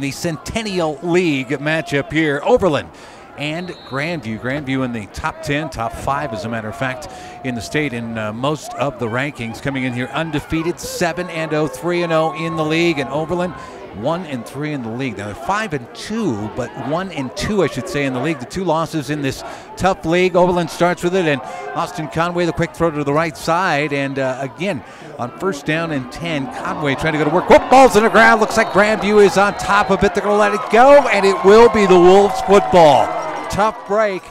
The Centennial League matchup here, Overland and Grandview. Grandview in the top 10, top 5 as a matter of fact in the state in most of the rankings, coming in here undefeated, 7-0, 3-0 in the league, and Overland 1-3 in the league. Now they're 5-2, but 1-2 I should say in the league. The two losses in this tough league. Overland starts with it, and Austin Conway, the quick throw to the right side, and again on first down and 10, Conway trying to go to work. Whoop, ball's in the ground. Looks like Grandview is on top of it. They're going to let it go, and it will be the Wolves football. Tough break.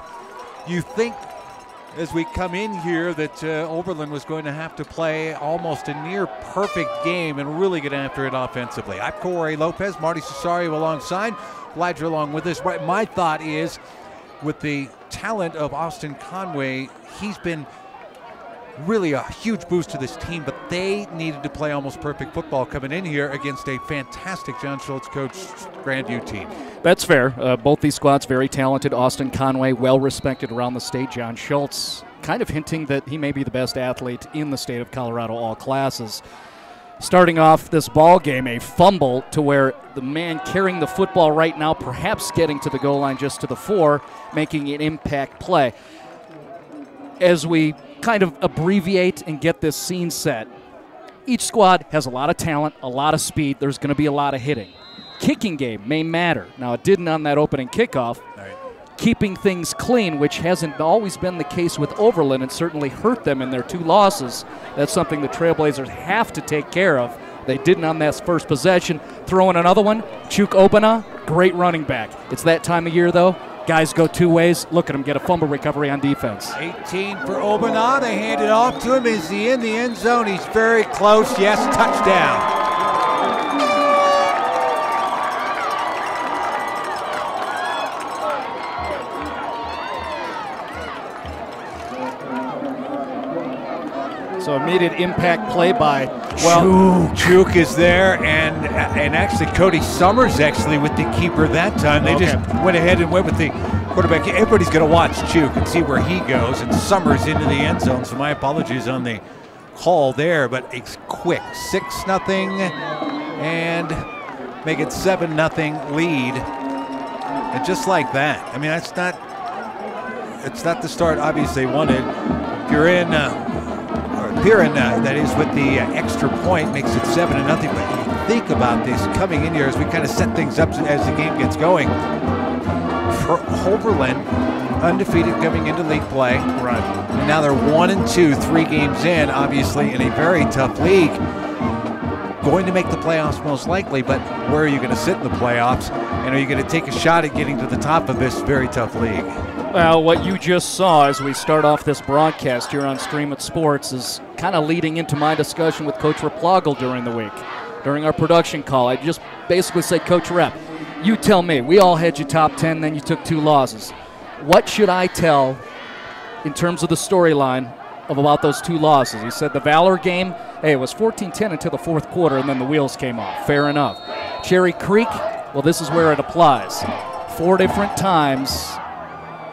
You think as we come in here that Overland was going to have to play almost a near perfect game and really get after it offensively. I'm Cory Lopez, Marty Cesario alongside. Glad you're along with us. My thought is, with the talent of Austin Conway, he's been really a huge boost to this team, but they needed to play almost perfect football coming in here against a fantastic John Schultz coached Grandview team. That's fair. Both these squads very talented. Austin Conway, well respected around the state. John Schultz kind of hinting that he may be the best athlete in the state of Colorado, all classes. Starting off this ball game, a fumble to where the man carrying the football right now, perhaps getting to the goal line just to the 4, making an impact play. As we kind of abbreviate and get this scene set, each squad has a lot of talent, a lot of speed. There's going to be a lot of hitting. Kicking game may matter. Now, it didn't on that opening kickoff. Right. Keeping things clean, which hasn't always been the case with Overland, and certainly hurt them in their 2 losses. That's something the Trailblazers have to take care of. They didn't on that first possession. Throwing another one, Chuk Obana, great running back. It's that time of year, though. Guys go 2 ways. Look at him get a fumble recovery on defense. 18 for Obana. They hand it off to him. Is he in the end zone? He's very close. Yes, touchdown. So immediate impact play by Chuk is there, and actually Cody Summers actually with the keeper that time. They just went ahead and went with the quarterback. Everybody's going to watch Chuk and see where he goes, and Summers into the end zone. So my apologies on the call there, but it's quick. 6-0 and make it 7-0 lead, and just like that. I mean, it's not the start obviously wanted. Purin, that is with the extra point, makes it 7-0. But you think about this coming in here as we kind of set things up as the game gets going. For Overland, undefeated coming into league play. Right. And now they're 1-2, 3 games in, obviously in a very tough league. Going to make the playoffs most likely, but where are you going to sit in the playoffs? And are you going to take a shot at getting to the top of this very tough league? Well, what you just saw as we start off this broadcast here on Stream It Sports is kind of leading into my discussion with Coach Replogle during the week. During our production call, I just basically said, Coach Rep, you tell me. We all had you top 10, then you took 2 losses. What should I tell in terms of the storyline about those 2 losses? He said the Valor game, hey, it was 14-10 until the 4th quarter, and then the wheels came off. Fair enough. Cherry Creek, well, this is where it applies. 4 different times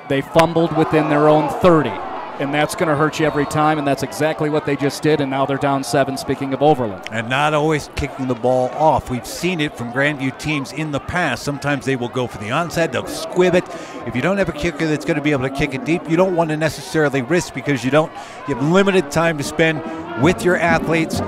they fumbled within their own 30, and that's going to hurt you every time, and that's exactly what they just did, and now they're down 7, speaking of Overland. And not always kicking the ball off. We've seen it from Grandview teams in the past. Sometimes they will go for the onside, they'll squib it. If you don't have a kicker that's going to be able to kick it deep, you don't want to necessarily risk, because you have limited time to spend with your athletes.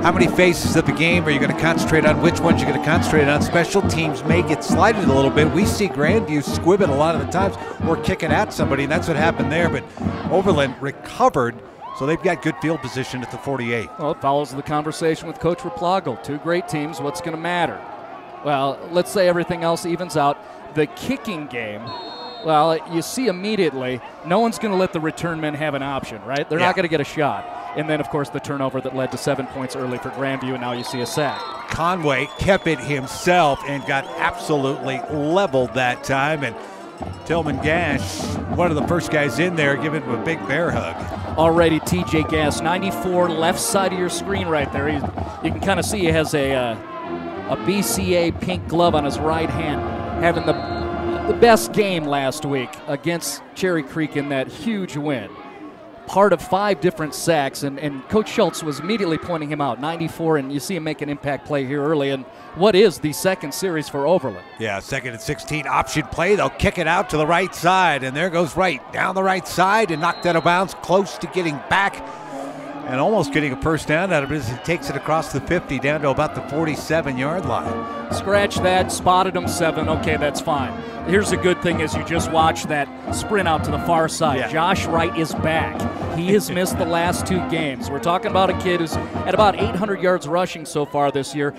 How many phases of the game are you going to concentrate on? Which ones you're going to concentrate on? Special teams may get slighted a little bit. We see Grandview squib it a lot of the times or kick it at somebody, and that's what happened there. But Overland recovered, so they've got good field position at the 48. Well, it follows the conversation with Coach Replogle. 2 great teams, what's going to matter? Well, let's say everything else evens out. The kicking game, well, you see immediately, no one's going to let the return men have an option, right? They're not going to get a shot. And then, of course, the turnover that led to 7 points early for Grandview, and now you see a sack. Conway kept it himself and got absolutely leveled that time. And Tillman Gash, one of the first guys in there, giving him a big bear hug. Already TJ Gass, 94, left side of your screen right there. You can kind of see he has a BCA pink glove on his right hand, having the best game last week against Cherry Creek in that huge win. part of 5 different sacks, and Coach Schultz was immediately pointing him out. 94, and you see him make an impact play here early. And what is the second series for Overland? Yeah, 2nd and 16, option play. They'll kick it out to the right side, and there goes Wright down the right side and knocked out of bounds, close to getting back and almost getting a first down out of it as he takes it across the 50 down to about the 47-yard line. Scratch that, spotted him 7. Okay, that's fine. Here's the good thing is you just watch that sprint out to the far side. Yeah. Josh Wright is back. He has missed the last 2 games. We're talking about a kid who's at about 800 yards rushing so far this year.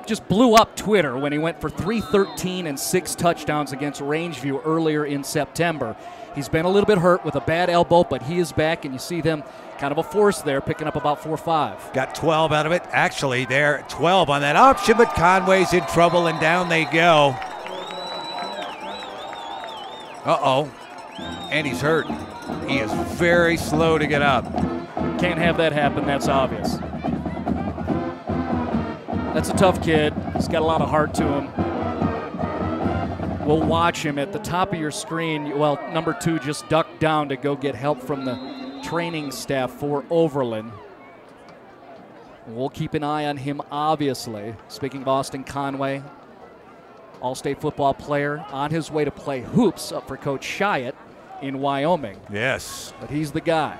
Just blew up Twitter when he went for 313 and 6 touchdowns against Grandview earlier in September. He's been a little bit hurt with a bad elbow, but he is back, and you see them kind of a force there, picking up about 4-5. Got 12 out of it. Actually, they're 12 on that option, but Conway's in trouble, and down they go. Uh-oh. And he's hurt. He is very slow to get up. Can't have that happen, that's obvious. That's a tough kid. He's got a lot of heart to him. We'll watch him at the top of your screen. Well, number 2 just ducked down to go get help from the training staff for Overland. We'll keep an eye on him, obviously. Speaking of Austin Conway, all-state football player, on his way to play hoops up for Coach Chiat in Wyoming. Yes. But he's the guy.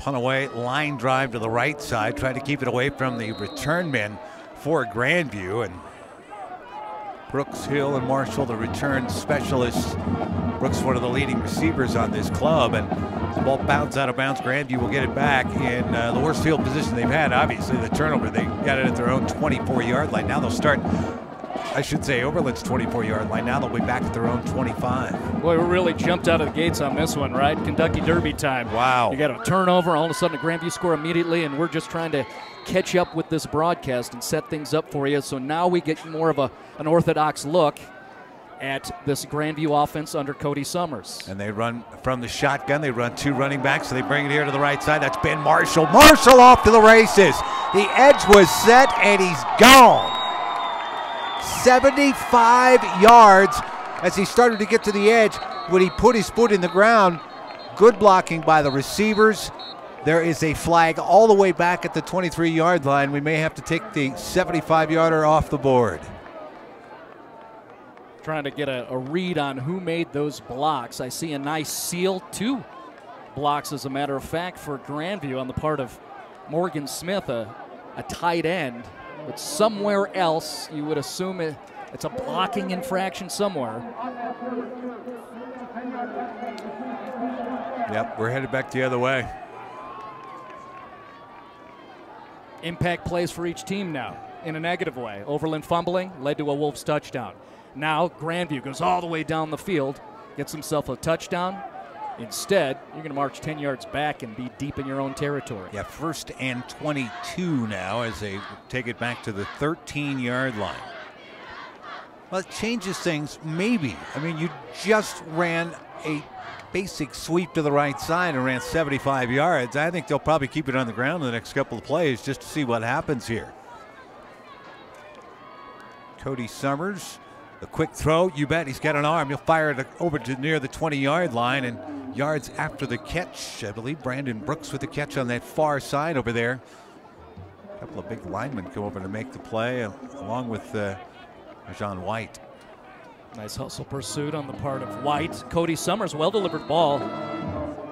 Punt away, line drive to the right side, try to keep it away from the return men for Grandview, and Brooks, Hill, and Marshall, the return specialists. Brooks, one of the leading receivers on this club, and the ball bounces out of bounds. Grandview will get it back in the worst field position they've had, obviously, the turnover. They got it at their own 24-yard line. Now they'll start, I should say, Overland's 24-yard line. Now they'll be back at their own 25. Boy, we really jumped out of the gates on this one, right? Kentucky Derby time. Wow. You got a turnover, all of a sudden a Grandview score immediately, and we're just trying to catch up with this broadcast and set things up for you. So now we get more of an orthodox look at this Grandview offense under Cody Summers. And they run from the shotgun. They run 2 running backs, so they bring it here to the right side. That's Ben Marshall. Marshall off to the races. The edge was set, and he's gone. 75 yards as he started to get to the edge when he put his foot in the ground. Good blocking by the receivers. There is a flag all the way back at the 23-yard line. We may have to take the 75-yarder off the board. Trying to get a read on who made those blocks. I see a nice seal, 2 blocks, as a matter of fact, for Grandview on the part of Morgan Smith, a tight end. But somewhere else, you would assume it's a blocking infraction somewhere. Yep, we're headed back the other way. Impact plays for each team now in a negative way. Overland fumbling led to a Wolves touchdown. Now Grandview goes all the way down the field, gets himself a touchdown. Instead, you're going to march 10 yards back and be deep in your own territory. Yeah, 1st and 22 now as they take it back to the 13-yard line. Well, it changes things, maybe. I mean, you just ran a basic sweep to the right side and ran 75 yards. I think they'll probably keep it on the ground in the next couple of plays just to see what happens here. Cody Summers, the quick throw, you bet he's got an arm. He'll fire it over to near the 20-yard line, and yards after the catch, I believe Brandon Brooks with the catch on that far side over there. A couple of big linemen come over to make the play along with John White. Nice hustle pursuit on the part of White. Cody Summers, well-delivered ball.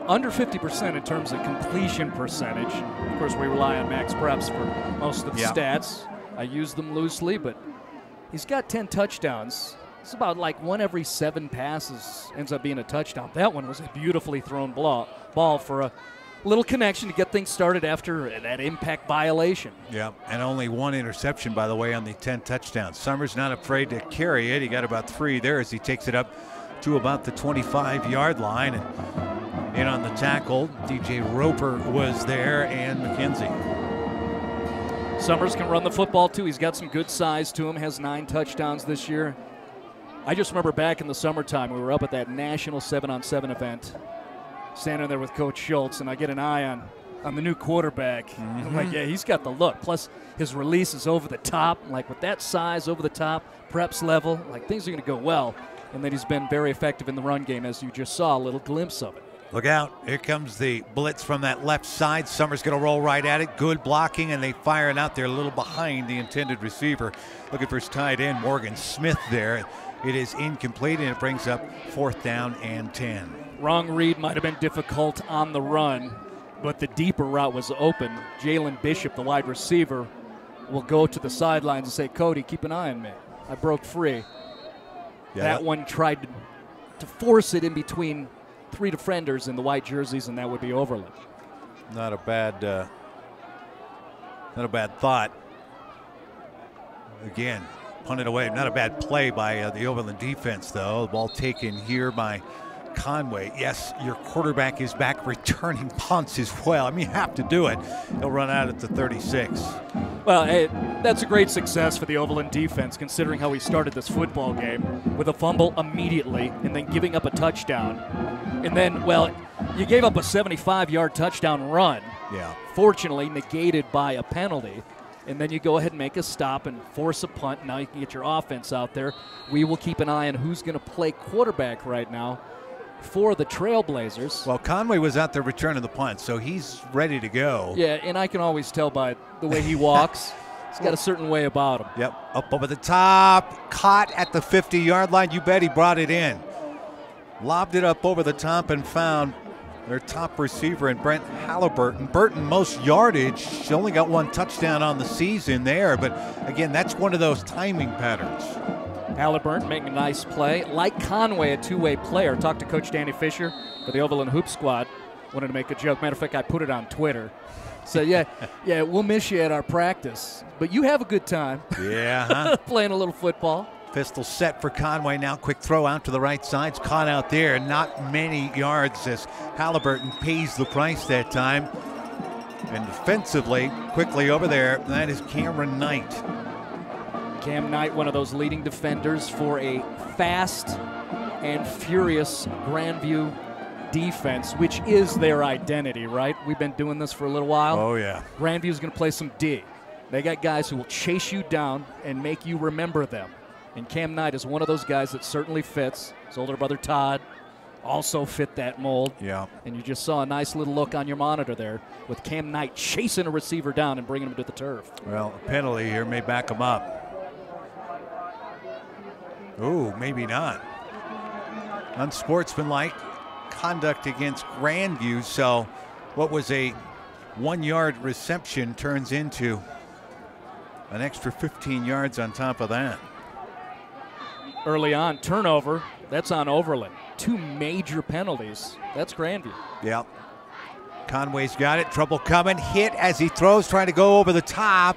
Under 50% in terms of completion percentage. Of course, we rely on Max Preps for most of the stats. I use them loosely, but he's got 10 touchdowns. It's about like 1 every 7 passes ends up being a touchdown. That one was a beautifully thrown ball for a little connection to get things started after that impact violation. Yeah, and only 1 interception, by the way, on the 10 touchdowns. Summers not afraid to carry it. He got about 3 there as he takes it up to about the 25-yard line. And in on the tackle, DJ Roper was there and McKenzie. Summers can run the football, too. He's got some good size to him, has 9 touchdowns this year. I just remember back in the summertime, we were up at that national 7-on-7 event, standing there with Coach Schultz, and I get an eye on the new quarterback. Mm-hmm. I'm like, yeah, he's got the look. Plus, his release is over the top. Like, with that size, over the top, Preps level, like, things are going to go well. And then he's been very effective in the run game, as you just saw a little glimpse of it. Look out. Here comes the blitz from that left side. Summers going to roll right at it. Good blocking, and they fire it out there a little behind the intended receiver. Looking for his tight end, Morgan Smith there. It is incomplete, and it brings up 4th down and 10. Wrong read might have been difficult on the run, but the deeper route was open. Jalen Bishop, the wide receiver, will go to the sidelines and say, Cody, keep an eye on me. I broke free. Yeah, that one tried to force it in between 3 defenders in the white jerseys, and that would be Overland. Not a bad thought. Again, punted away. Not a bad play by the Overland defense, though. The ball taken here by Conway. Yes, your quarterback is back returning punts as well. I mean, you have to do it. He'll run out at the 36. Well, hey, that's a great success for the Overland defense, considering how we started this football game with a fumble immediately and then giving up a touchdown. And then, well, you gave up a 75-yard touchdown run. Yeah. Fortunately, negated by a penalty. And then you go ahead and make a stop and force a punt. Now you can get your offense out there. We will keep an eye on who's going to play quarterback right now for the Trailblazers. Well, Conway was out there returning the punt, so he's ready to go. Yeah, and I can always tell by the way he walks. He's got a certain way about him. Yep, up over the top, caught at the 50-yard line. You bet he brought it in. Lobbed it up over the top and found their top receiver in Brent Halliburton. Burton, most yardage. She only got 1 touchdown on the season there, but again, that's one of those timing patterns. Halliburton making a nice play. Like Conway, a two-way player. Talked to Coach Danny Fisher for the Overland Hoop Squad. Wanted to make a joke. Matter of fact, I put it on Twitter. So, yeah, we'll miss you at our practice. But you have a good time. Yeah, huh? Playing a little football. Pistol set for Conway now. Quick throw out to the right side. It's caught out there. Not many yards as Halliburton pays the price that time. And defensively, quickly over there, that is Cameron Knight. Cam Knight, one of those leading defenders for a fast and furious Grandview defense, which is their identity, right? We've been doing this for a little while. Oh, yeah. Grandview's going to play some D. They got guys who will chase you down and make you remember them. And Cam Knight is one of those guys that certainly fits. His older brother Todd also fit that mold. Yeah. And you just saw a nice little look on your monitor there with Cam Knight chasing a receiver down and bringing him to the turf. Well, a penalty here may back him up. Ooh, maybe not. Unsportsmanlike conduct against Grandview. So what was a 1-yard reception turns into an extra 15 yards on top of that. Early on, turnover, that's on Overland. 2 major penalties. That's Grandview. Yep. Conway's got it. Trouble coming. Hit as he throws, trying to go over the top.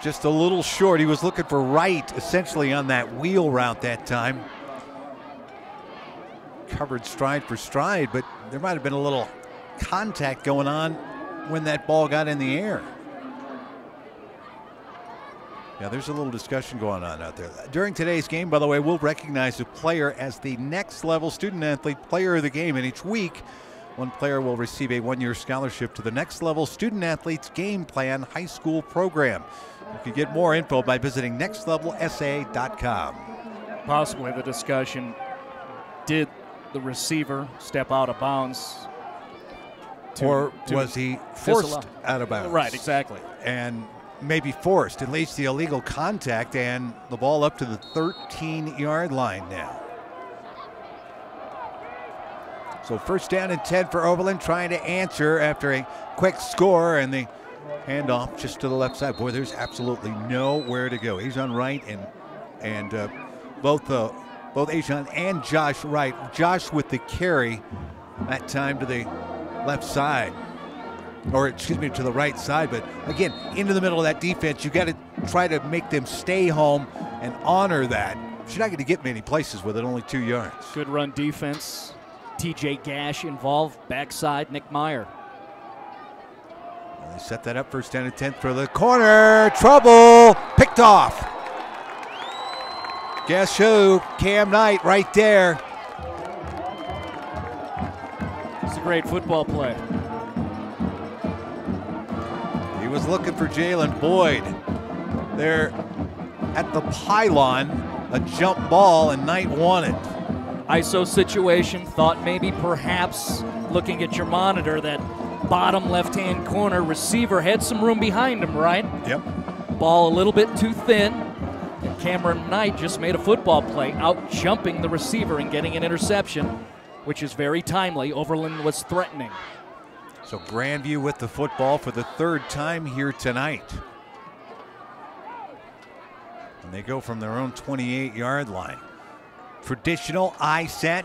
Just a little short. He was looking for right, essentially, on that wheel route that time. Covered stride for stride, but there might have been a little contact going on when that ball got in the air. Yeah, there's a little discussion going on out there. During today's game, by the way, we'll recognize a player as the next level student athlete player of the game. And each week, one player will receive a 1-year scholarship to the next level student athletes game plan high school program. You can get more info by visiting nextlevelsa.com. Possibly the discussion, did the receiver step out of bounds? Or was he forced out of bounds? Right, exactly. And maybe forced, at least the illegal contact, and the ball up to the 13-yard line now. So 1st down and 10 for Overland, trying to answer after a quick score, and the handoff just to the left side. Boy, there's absolutely nowhere to go. He's on right, and both Ajon and Josh Wright. Josh with the carry that time to the left side. Or, excuse me, to the right side. But, again, into the middle of that defense, you got to try to make them stay home and honor that. You're not going to get many places with it, only 2 yards. Good run defense. TJ Gash involved. Backside, Nick Meyer. Well, they set that up 1st down and 10 for the corner. Trouble. Picked off. Guess who? Cam Knight right there. It's a great football play. He was looking for Jalen Boyd there at the pylon, a jump ball, and Knight won it. ISO situation, thought maybe perhaps looking at your monitor that bottom left-hand corner receiver had some room behind him, right? Yep. Ball a little bit too thin. And Cameron Knight just made a football play, out jumping the receiver and getting an interception, which is very timely. Overland was threatening. So Grandview with the football for the third time here tonight. And they go from their own 28-yard line. Traditional eye set.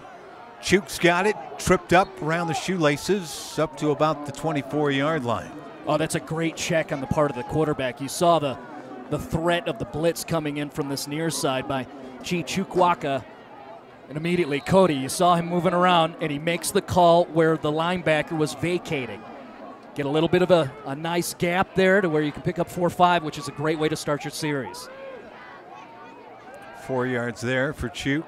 Chuk's got it, tripped up around the shoelaces, up to about the 24-yard line. Oh, that's a great check on the part of the quarterback. You saw the threat of the blitz coming in from this near side by Chi Chukwaka. And immediately, Cody, you saw him moving around, and he makes the call where the linebacker was vacating. Get a little bit of a nice gap there to where you can pick up 4 or 5, which is a great way to start your series. 4 yards there for Chuk.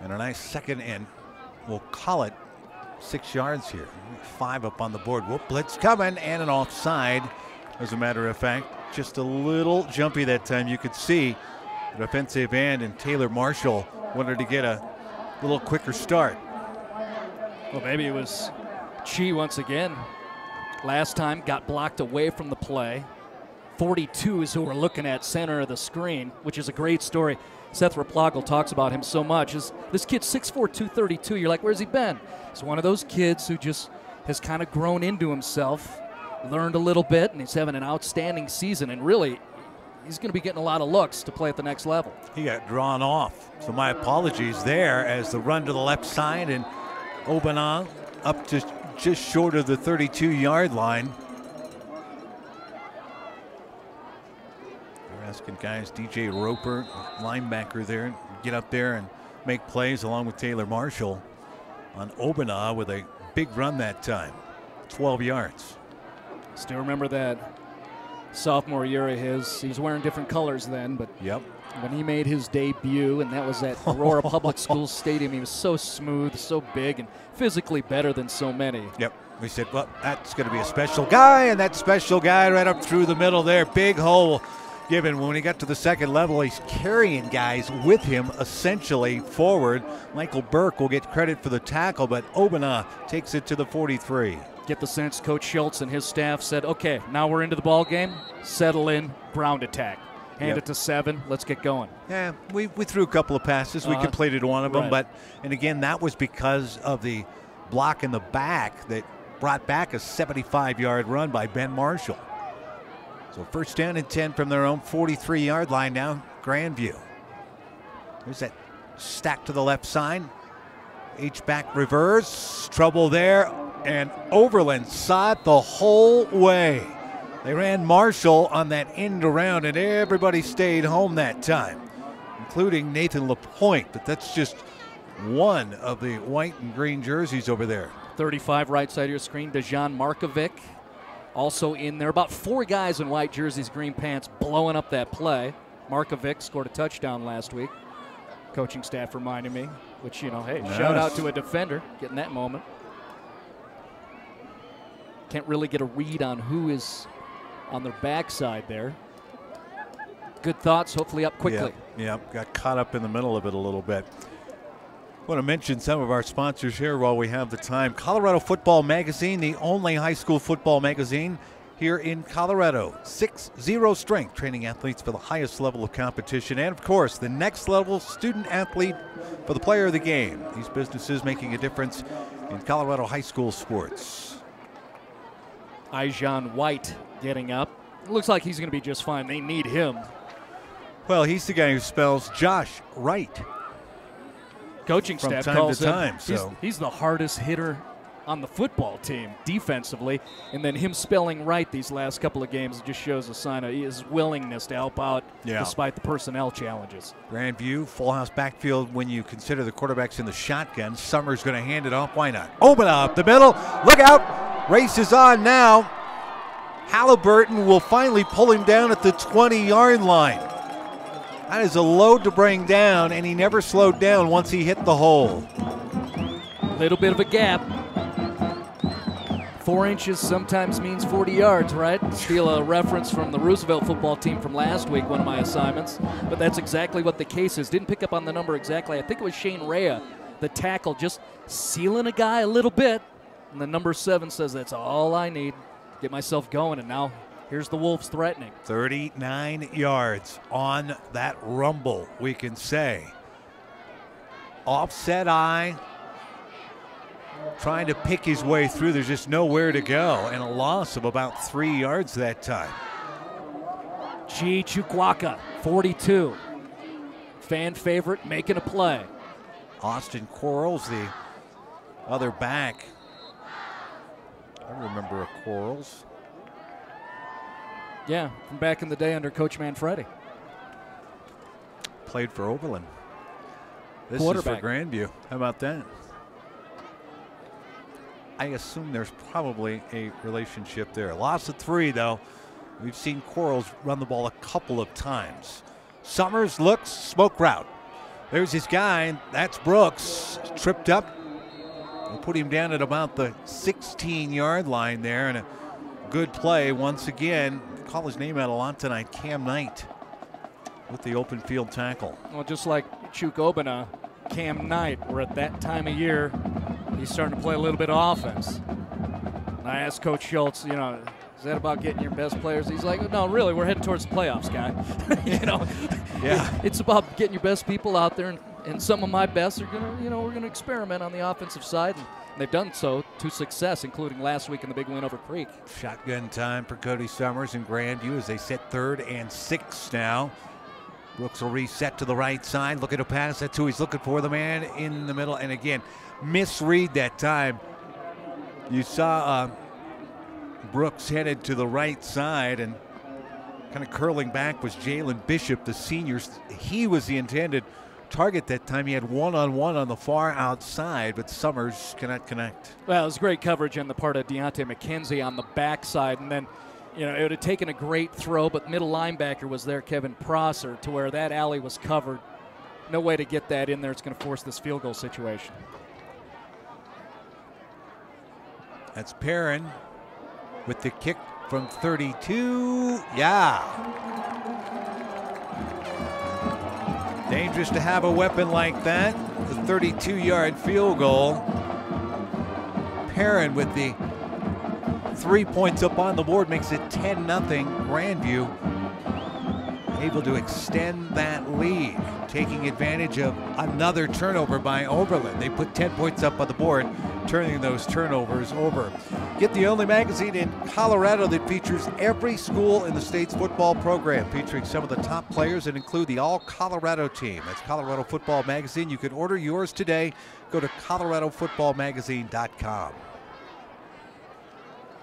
And a nice second and we'll call it 6 yards here. 5 up on the board. Whoop, blitz coming and an offside. As a matter of fact, just a little jumpy that time. You could see the defensive end and Taylor Marshall wanted to get a little quicker start. Well, maybe it was Chi once again. Last time got blocked away from the play. 42 is who we're looking at, center of the screen, which is a great story. Seth Raplogle talks about him so much. This kid's 6'4", 232. You're like, where's he been? He's one of those kids who just has kind of grown into himself, learned a little bit, and he's having an outstanding season. And really, he's going to be getting a lot of looks to play at the next level. He got drawn off, so my apologies there as the run to the left side, and Obana up to just short of the 32-yard line. Asking guys, DJ Roper, linebacker there, get up there and make plays along with Taylor Marshall on Obana with a big run that time, 12 yards. Still remember that sophomore year of his. He was wearing different colors then, but yep. When he made his debut, and that was at Aurora Public Schools Stadium, he was so smooth, so big, and physically better than so many. Yep. We said, well, that's going to be a special guy, and that special guy right up through the middle there, big hole. Given when he got to the second level, he's carrying guys with him essentially forward. Michael Burke will get credit for the tackle, but Obana takes it to the 43. Get the sense Coach Schultz and his staff said, okay, now we're into the ball game. Settle in, ground attack. Hand it to 7. Let's get going. Yeah, we threw a couple of passes. We completed one of them, right. and again, that was because of the block in the back that brought back a 75-yard run by Ben Marshall. So first down and 10 from their own 43-yard line now, Grandview. There's that stack to the left side. H-back reverse, trouble there, and Overland saw it the whole way. They ran Marshall on that end around, and everybody stayed home that time, including Nathan LaPointe, but that's just one of the white and green jerseys over there. 35 right side of your screen, Dejan Markovic. Also in there, about 4 guys in white jerseys, green pants, blowing up that play. Markovic scored a touchdown last week. Coaching staff reminded me, which, you know, hey, nice. Shout out to a defender getting that moment. Can't really get a read on who is on their backside there. Good thoughts, hopefully up quickly. Yeah, got caught up in the middle of it a little bit. I want to mention some of our sponsors here while we have the time. Colorado Football Magazine, the only high school football magazine here in Colorado. 6-0 strength, training athletes for the highest level of competition. And, of course, the next level student athlete for the player of the game. These businesses making a difference in Colorado high school sports. Ijan White getting up. Looks like he's going to be just fine. They need him. Well, he's the guy who spells Josh right. Coaching staff from calls time to him. time. So he's the hardest hitter on the football team defensively, and then him spelling right these last couple of games just shows a sign of his willingness to help out despite the personnel challenges. Grandview, full house backfield when you consider the quarterbacks in the shotgun. Summers going to hand it off. Why not? Open up the middle. Look out. Race is on now. Halliburton will finally pull him down at the 20-yard line. That is a load to bring down, and he never slowed down once he hit the hole. Little bit of a gap. 4 inches sometimes means 40 yards, right? Steal a reference from the Roosevelt football team from last week, one of my assignments. But that's exactly what the case is. Didn't pick up on the number exactly. I think it was Shane Rea, the tackle, just sealing a guy a little bit. And the number 7 says, that's all I need. Get myself going. And now here's the Wolves threatening. 39 yards on that rumble, we can say. Offset eye, trying to pick his way through. There's just nowhere to go, and a loss of about 3 yards that time. G. Chukwaka, 42. Fan favorite, making a play. Austin Quarles, the other back. I remember a Quarles. Yeah, from back in the day under Coach Manfredi. Played for Overland. This is for Grandview. How about that? I assume there's probably a relationship there. Loss of 3, though. We've seen Quarles run the ball a couple of times. Summers looks, smoke route. There's his guy. That's Brooks. Tripped up. We'll put him down at about the 16-yard line there. And a good play once again. Call his name out a lot tonight. Cam Knight with the open field tackle. Well, just like Chuk Obana, Cam Knight, we're at that time of year. He's starting to play a little bit of offense. I asked Coach Schultz, you know, is that about getting your best players? He's like, no, really, we're heading towards the playoffs, guy. You know, yeah, it's about getting your best people out there, and some of my best are gonna, you know, we're gonna experiment on the offensive side, and they've done so to success, including last week in the big win over Creek. Shotgun time for Cody Summers and Grandview as they set 3rd and 6 now. Brooks will reset to the right side, looking to pass. That's who he's looking for, the man in the middle. And again, misread that time. You saw Brooks headed to the right side, and kind of curling back was Jalen Bishop, the senior. He was the intended target that time. He had one-on-one on the far outside, but Summers cannot connect. Well, it was great coverage on the part of Deontay McKenzie on the backside, and then, you know, it would have taken a great throw, but middle linebacker was there, Kevin Prosser, to where that alley was covered. No way to get that in there. It's going to force this field goal situation. That's Perrin with the kick from 32. Yeah. Dangerous to have a weapon like that. The 32-yard field goal. Perrin with the 3 points up on the board makes it 10-0. Grandview able to extend that lead, taking advantage of another turnover by Overland. They put 10 points up on the board, turning those turnovers over. Get the only magazine in Colorado that features every school in the state's football program, featuring some of the top players that include the All-Colorado team. That's Colorado Football Magazine. You can order yours today. Go to coloradofootballmagazine.com.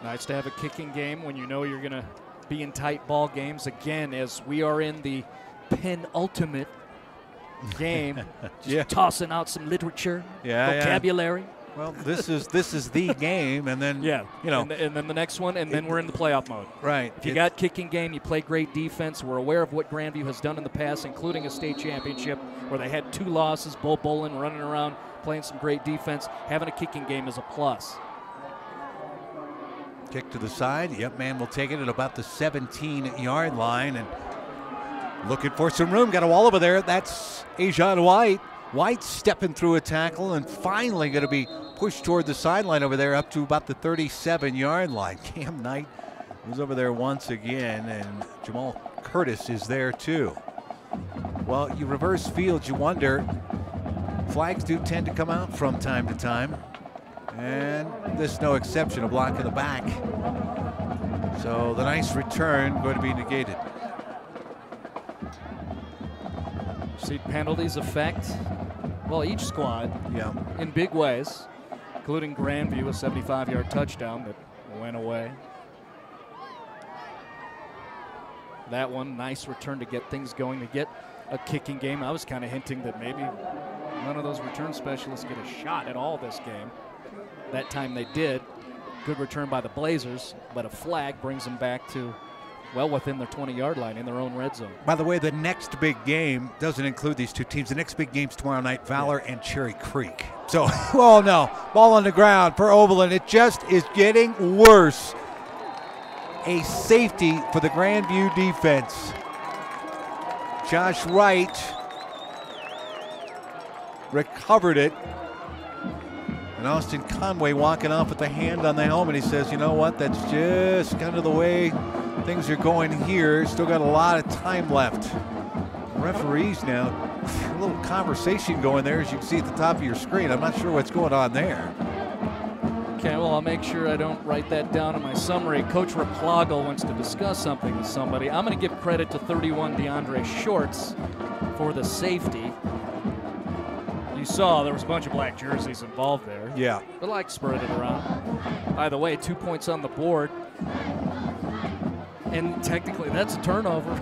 Nice to have a kicking game when you know you're going to be in tight ball games again, as we are in the penultimate game. Just tossing out some literature, vocabulary. Yeah. Well, this is the game, and then you know, and then the next one, and then we're in the playoff mode. Right. If you got kicking game, you play great defense. We're aware of what Grandview has done in the past, including a state championship where they had 2 losses. Bo Bolin running around playing some great defense. Having a kicking game is a plus. Kick to the side. Yep, man will take it at about the 17-yard line, and looking for some room. Got a wall over there. That's Ajon White. White stepping through a tackle and finally going to be pushed toward the sideline over there up to about the 37-yard line. Cam Knight was over there once again, and Jamal Curtis is there too. Well, you reverse field, you wonder. Flags do tend to come out from time to time. And this is no exception, a block in the back. So the nice return going to be negated. See penalties affect, well, each squad in big ways, including Grandview, a 75-yard touchdown that went away. That one, nice return to get things going, to get a kicking game. I was kind of hinting that maybe none of those return specialists get a shot at all this game. That time they did. Good return by the Blazers, but a flag brings them back to well within their 20-yard line in their own red zone. By the way, the next big game doesn't include these two teams. The next big game's tomorrow night, Valor and Cherry Creek. So, well, no, ball on the ground for Overland. It just is getting worse. A safety for the Grandview defense. Josh Wright recovered it. And Austin Conway walking off with the hand on the helmet. He says, you know what, that's just kind of the way things are going here. Still got a lot of time left. The referees now, a little conversation going there, as you can see at the top of your screen. I'm not sure what's going on there. Okay, well, I'll make sure I don't write that down in my summary. Coach Raplagal wants to discuss something with somebody. I'm going to give credit to 31 DeAndre Shorts for the safety. You saw there was a bunch of black jerseys involved there. Yeah. But like spread it around. By the way, 2 points on the board. And technically that's a turnover.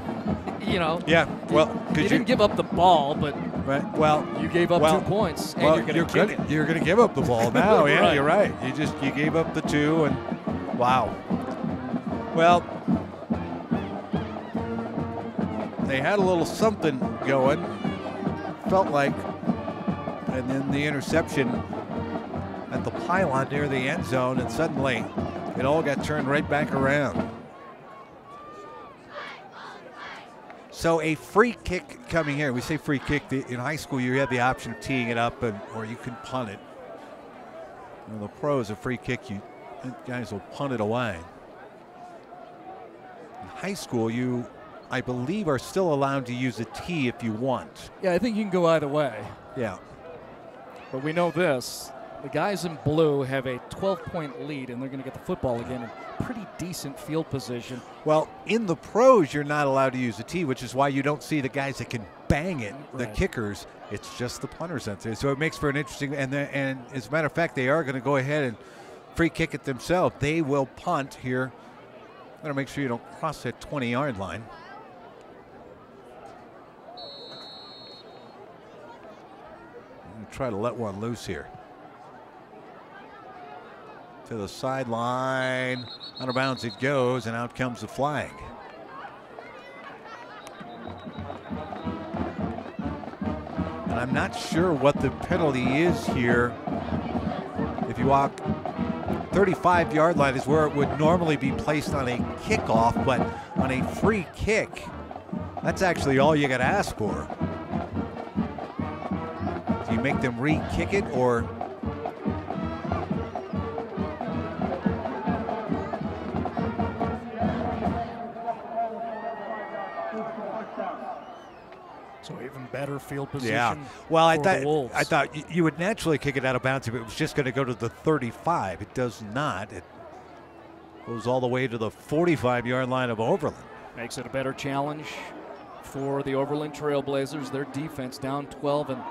You know. Yeah. Well, you didn't give up the ball, but right. Well, you gave up 2 points, and well, you're going to give up the ball now. Yeah, right. You're right. You gave up the 2, and wow. Well, they had a little something going. Felt like. And then the interception at the pylon near the end zone, and suddenly it all got turned right back around. So a free kick coming here. We say free kick. In high school, you had the option of teeing it up, or you could punt it. In the pros, a free kick, guys will punt it away. In high school, you, I believe, are still allowed to use a tee if you want. Yeah, I think you can go either way. Yeah. But we know this. The guys in blue have a 12-point lead, and they're going to get the football again in pretty decent field position. Well, in the pros, you're not allowed to use a tee, which is why you don't see the guys that can bang it, the kickers. It's just the punters out there. So it makes for an interesting, and as a matter of fact, they are going to go ahead and free kick it themselves. They will punt here. Better make sure you don't cross that 20-yard line. Try to let one loose here. To the sideline, out of bounds it goes, and out comes the flag. And I'm not sure what the penalty is here. If you walk 35-yard line is where it would normally be placed on a kickoff, but on a free kick, that's actually all you got to ask for. Do you make them re-kick it, or? So even better field position. Yeah. Well, I Wolves. thought you would naturally kick it out of bounds if it was just going to go to the 35. It does not. It goes all the way to the 45-yard line of Overland. Makes it a better challenge for the Overland Trailblazers. Their defense down 12, and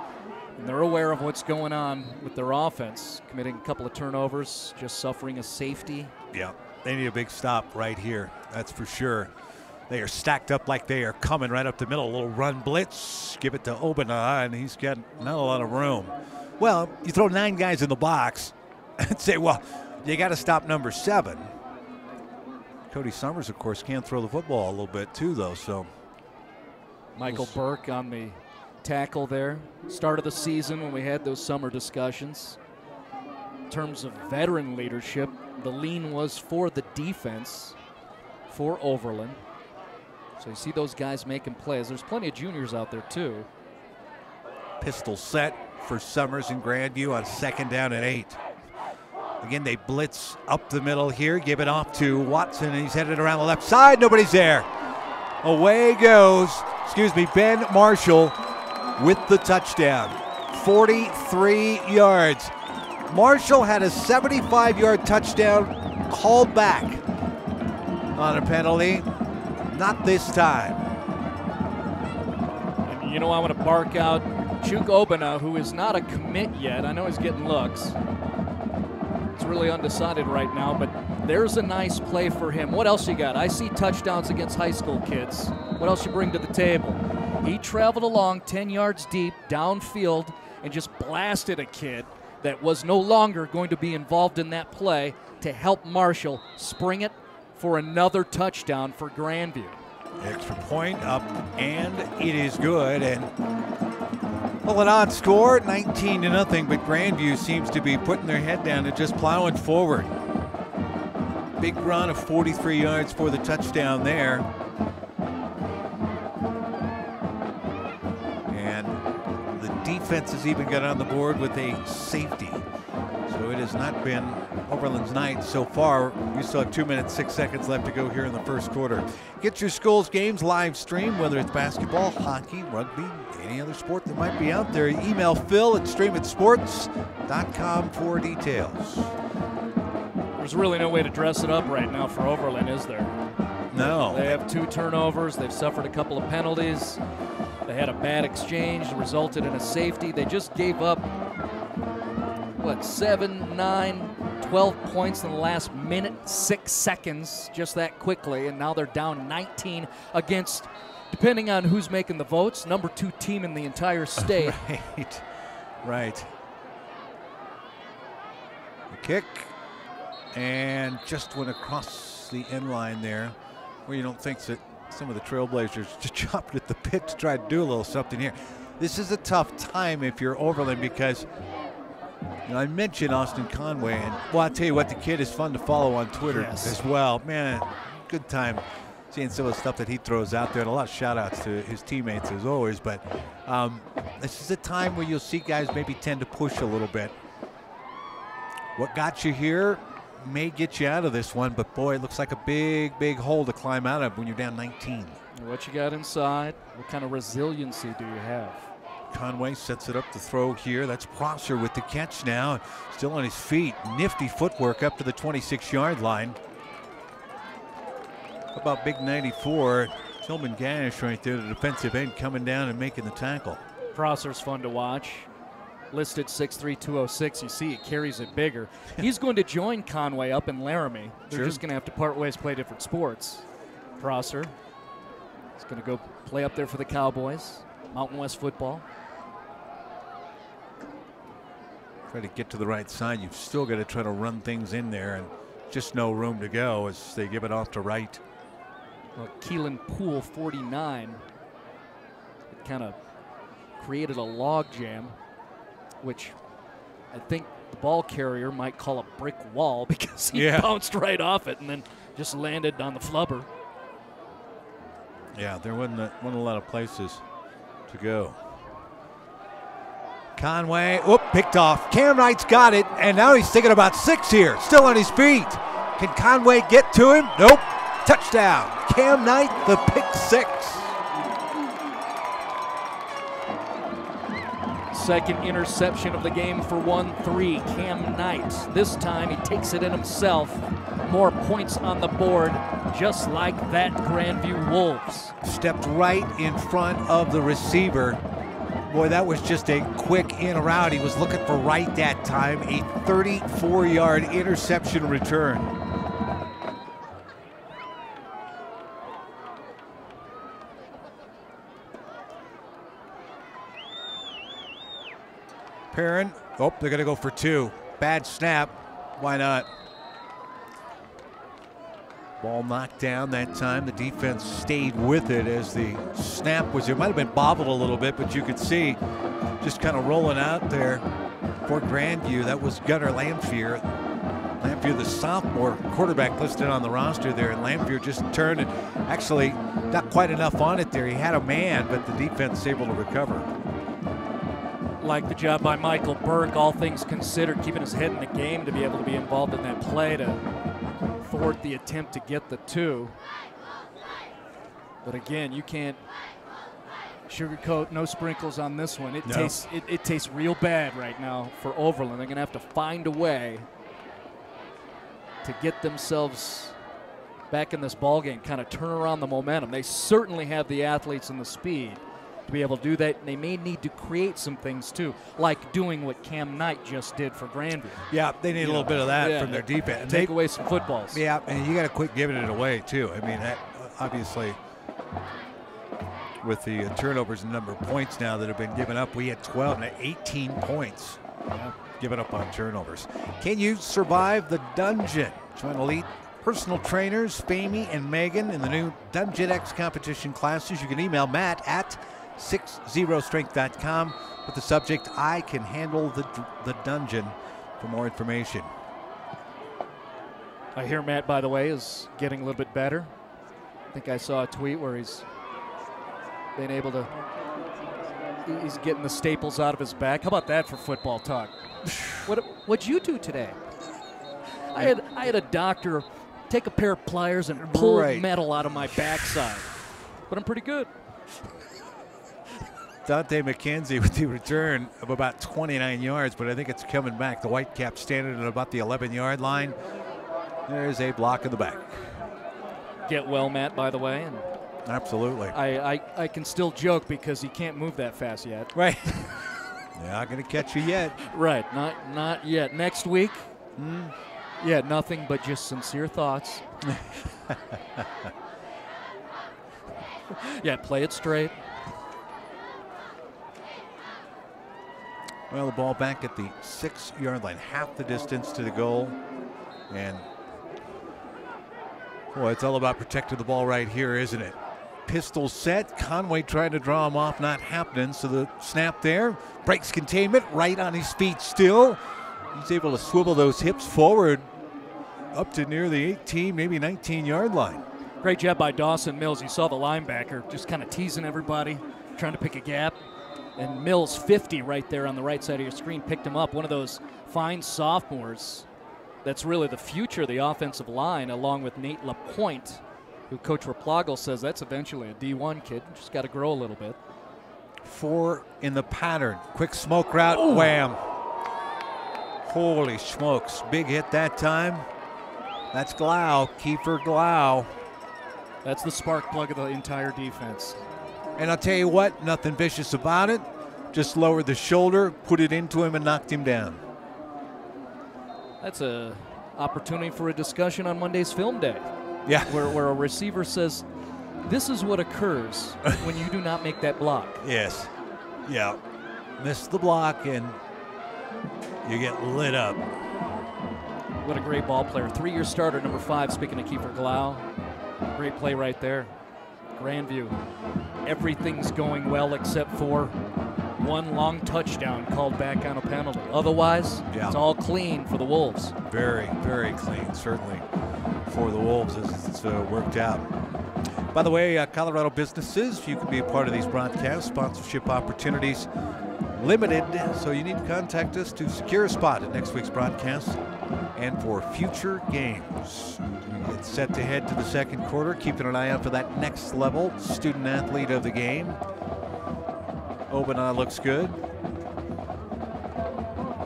they're aware of what's going on with their offense, committing a couple of turnovers, just suffering a safety. Yeah, they need a big stop right here. That's for sure. They are stacked up like they are coming right up the middle. A little run blitz. Give it to Obana, and he's got not a lot of room. Well, you throw 9 guys in the box and say, well, you got to stop number 7. Cody Summers, of course, can throw the football a little bit too, though. So Michael Burke on the tackle there. Start of the season when we had those summer discussions. In terms of veteran leadership, the lean was for the defense for Overland. So you see those guys making plays. There's plenty of juniors out there too. Pistol set for Summers and Grandview on 2nd down and 8. Again, they blitz up the middle here, give it off to Watson, and he's headed around the left side. Nobody's there. Away goes, Ben Marshall with the touchdown. 43 yards. Marshall had a 75-yard touchdown called back on a penalty. Not this time. And you know, I want to bark out Chuk Obana, who is not a commit yet. I know he's getting looks. It's really undecided right now, but there's a nice play for him. What else you got? I see touchdowns against high school kids. What else you bring to the table? He traveled along 10 yards deep, downfield, and just blasted a kid that was no longer going to be involved in that play to help Marshall spring it for another touchdown for Grandview. Extra point up, and it is good. And well, an odd score, 19-0, but Grandview seems to be putting their head down and just plowing forward. Big run of 43 yards for the touchdown there. And the defense has even got on the board with a safety. So it has not been Overland's night so far. We still have 2 minutes, 6 seconds left to go here in the first quarter. Get your school's games live stream, whether it's basketball, hockey, rugby, any other sport that might be out there. Email phil@streamitsports.com for details. There's really no way to dress it up right now for Overland, is there? No. They have 2 turnovers. They've suffered a couple of penalties. They had a bad exchange that resulted in a safety. They just gave up, 7, 9, 12 points in the last minute, 6 seconds, just that quickly, and now they're down 19 against, depending on who's making the votes, number 2 team in the entire state. Right. The kick, and just went across the end line there, where you don't think that some of the Trailblazers just chopped at the pit to try to do a little something here. This is a tough time if you're Overland, because I mentioned Austin Conway, and well, I'll tell you what, the kid is fun to follow on Twitter as well. Man, good time seeing some of the stuff that he throws out there, and a lot of shout outs to his teammates as always. But this is a time where you'll see guys maybe tend to push a little bit. What got you here may get you out of this one, but boy, it looks like a big, big hole to climb out of when you're down 19. What you got inside? What kind of resiliency do you have? Conway sets it up to throw here. That's Prosser with the catch now. Still on his feet. Nifty footwork up to the 26-yard line. How about big 94? Tillman Gash right there, the defensive end, coming down and making the tackle. Prosser's fun to watch. Listed 6'3", 206. You see he carries it bigger. He's going to join Conway up in Laramie. They're just going to have to part ways, play different sports. Prosser is going to go play up there for the Cowboys. Mountain West football. Try to get to the right side. You've still got to try to run things in there, and just no room to go as they give it off to right. Well, Keelan Poole, 49. It kind of created a log jam, which I think the ball carrier might call a brick wall, because he bounced right off it and then just landed on the flubber. Yeah, there wasn't a lot of places to go. Conway, picked off. Cam Knight's got it, and now he's thinking about 6 here, still on his feet. Can Conway get to him? Nope. Touchdown. Cam Knight, the pick 6. Second interception of the game for 1-3, Cam Knight. This time he takes it in himself. More points on the board, just like that Grandview Wolves. Stepped right in front of the receiver. Boy, that was just a quick in or out. He was looking for right that time. A 34-yard interception return. Perrin, they're going to go for 2. Bad snap. Why not? Ball knocked down that time. The defense stayed with it as the snap was. It might have been bobbled a little bit, but you could see just kind of rolling out there for Grandview. That was Gunnar Lamphere. Lamphere, the sophomore quarterback listed on the roster there, and Lamphere just turned and actually not quite enough on it there. He had a man, but the defense was able to recover. Like the job by Michael Burke, all things considered, keeping his head in the game to be able to be involved in that play to thwart the attempt to get the 2. But again, you can't sugarcoat, no sprinkles on this one. It tastes real bad right now for Overland. They're going to have to find a way to get themselves back in this ball game, kind of turn around the momentum. They certainly have the athletes and the speed to be able to do that. And they may need to create some things too, like doing what Cam Knight just did for Grandview. Yeah, they need a little bit of that from their defense. And take away some footballs. Yeah, and you got to quit giving it away too. I mean, that obviously with the turnovers and number of points now that have been given up, we had 12 and 18 points given up on turnovers. Can you survive the dungeon? Trying to personal trainers, Famey and Megan, in the new Dungeon X competition classes. You can email Matt at 60strength.com with the subject, I can handle the dungeon, for more information. I hear Matt, by the way, is getting a little bit better. I think I saw a tweet where he's been able to, he's getting the staples out of his back. How about that for football talk? What'd you do today? I had a doctor take a pair of pliers and pull metal out of my backside, but I'm pretty good. Dante McKenzie with the return of about 29 yards, but I think it's coming back. The Whitecaps standing at about the 11-yard line. There's a block in the back. Get well, Matt, by the way. And absolutely. I can still joke because he can't move that fast yet. Right. They're not going to catch you yet. Right, not yet. Next week, yeah, nothing but just sincere thoughts. Yeah, play it straight. Well, the ball back at the 6-yard line, half the distance to the goal. And, boy, it's all about protecting the ball right here, isn't it? Pistol set. Conway trying to draw him off, not happening. So the snap there, breaks containment, right on his feet still. He's able to swivel those hips forward up to near the 18, maybe 19-yard line. Great job by Dawson Mills. You saw the linebacker just kind of teasing everybody, trying to pick a gap. And Mills, 50 right there on the right side of your screen, picked him up. One of those fine sophomores that's really the future of the offensive line, along with Nate LaPointe, who Coach Raplagle says that's eventually a D1 kid. Just got to grow a little bit. 4 in the pattern. Quick smoke route, wham. Holy smokes. Big hit that time. That's Glau, Kiefer Glau. That's the spark plug of the entire defense. And I'll tell you what, nothing vicious about it. Just lowered the shoulder, put it into him, and knocked him down. That's a opportunity for a discussion on Monday's film day. Yeah. Where a receiver says, this is what occurs when you do not make that block. Yes. Yeah. Miss the block, and you get lit up. What a great ball player. 3-year starter, number 5, speaking of Kiefer Glau. Great play right there. Grandview. Everything's going well except for one long touchdown called back on a penalty. Otherwise, it's all clean for the Wolves. Very, very clean, certainly, for the Wolves as it's worked out. By the way, Colorado businesses, you can be a part of these broadcasts. Sponsorship opportunities limited, so you need to contact us to secure a spot at next week's broadcast and for future games. It's set to head to the second quarter, keeping an eye out for that next level student athlete of the game. Obana looks good,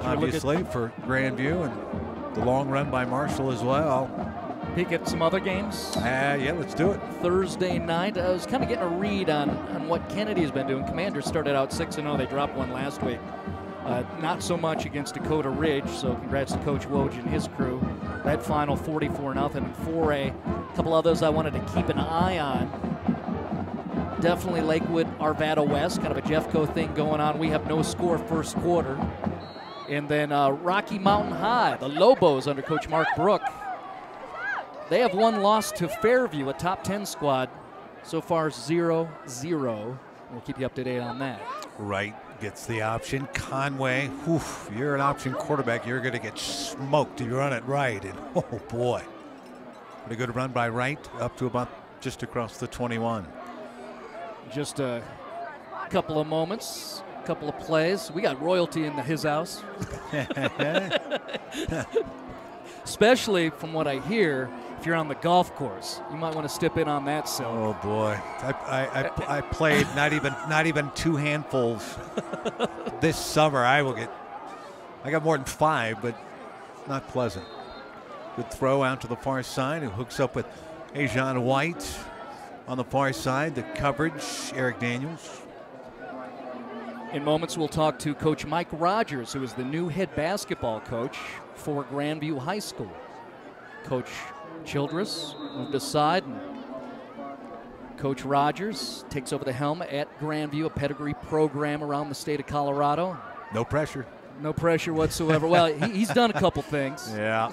obviously, for Grandview, and the long run by Marshall as well. Peek at some other games? Yeah, let's do it. Thursday night, I was kind of getting a read on what Kennedy's been doing. Commanders started out 6-0. They dropped one last week. Not so much against Dakota Ridge, so congrats to Coach Woj and his crew. That final 44-0 in 4A. A couple others I wanted to keep an eye on. Definitely Lakewood, Arvada West, kind of a Jeffco thing going on. We have no score first quarter. And then Rocky Mountain High, the Lobos under Coach Mark Brook. They have one loss to Fairview, a top 10 squad. So far 0-0. We'll keep you up to date on that. Right gets the option. Conway, you're an option quarterback. You're going to get smoked if you run it right. And oh boy, what a good run by Wright up to about just across the 21. Just a couple of moments, a couple of plays. We got royalty in his house. Especially from what I hear, if you're on the golf course, you might want to step in on that, Sil. Oh boy, I played not even 2 handfuls this summer. I got more than 5, but not pleasant. Good throw out to the far side, who hooks up with Ajon White on the far side. The coverage, Eric Daniels. In moments, we'll talk to Coach Mike Rogers, who is the new head basketball coach for Grandview High School. Coach Childress moved aside, and Coach Rogers takes over the helm at Grandview, a pedigree program around the state of Colorado. No pressure. No pressure whatsoever. Well, he's done a couple things. Yeah.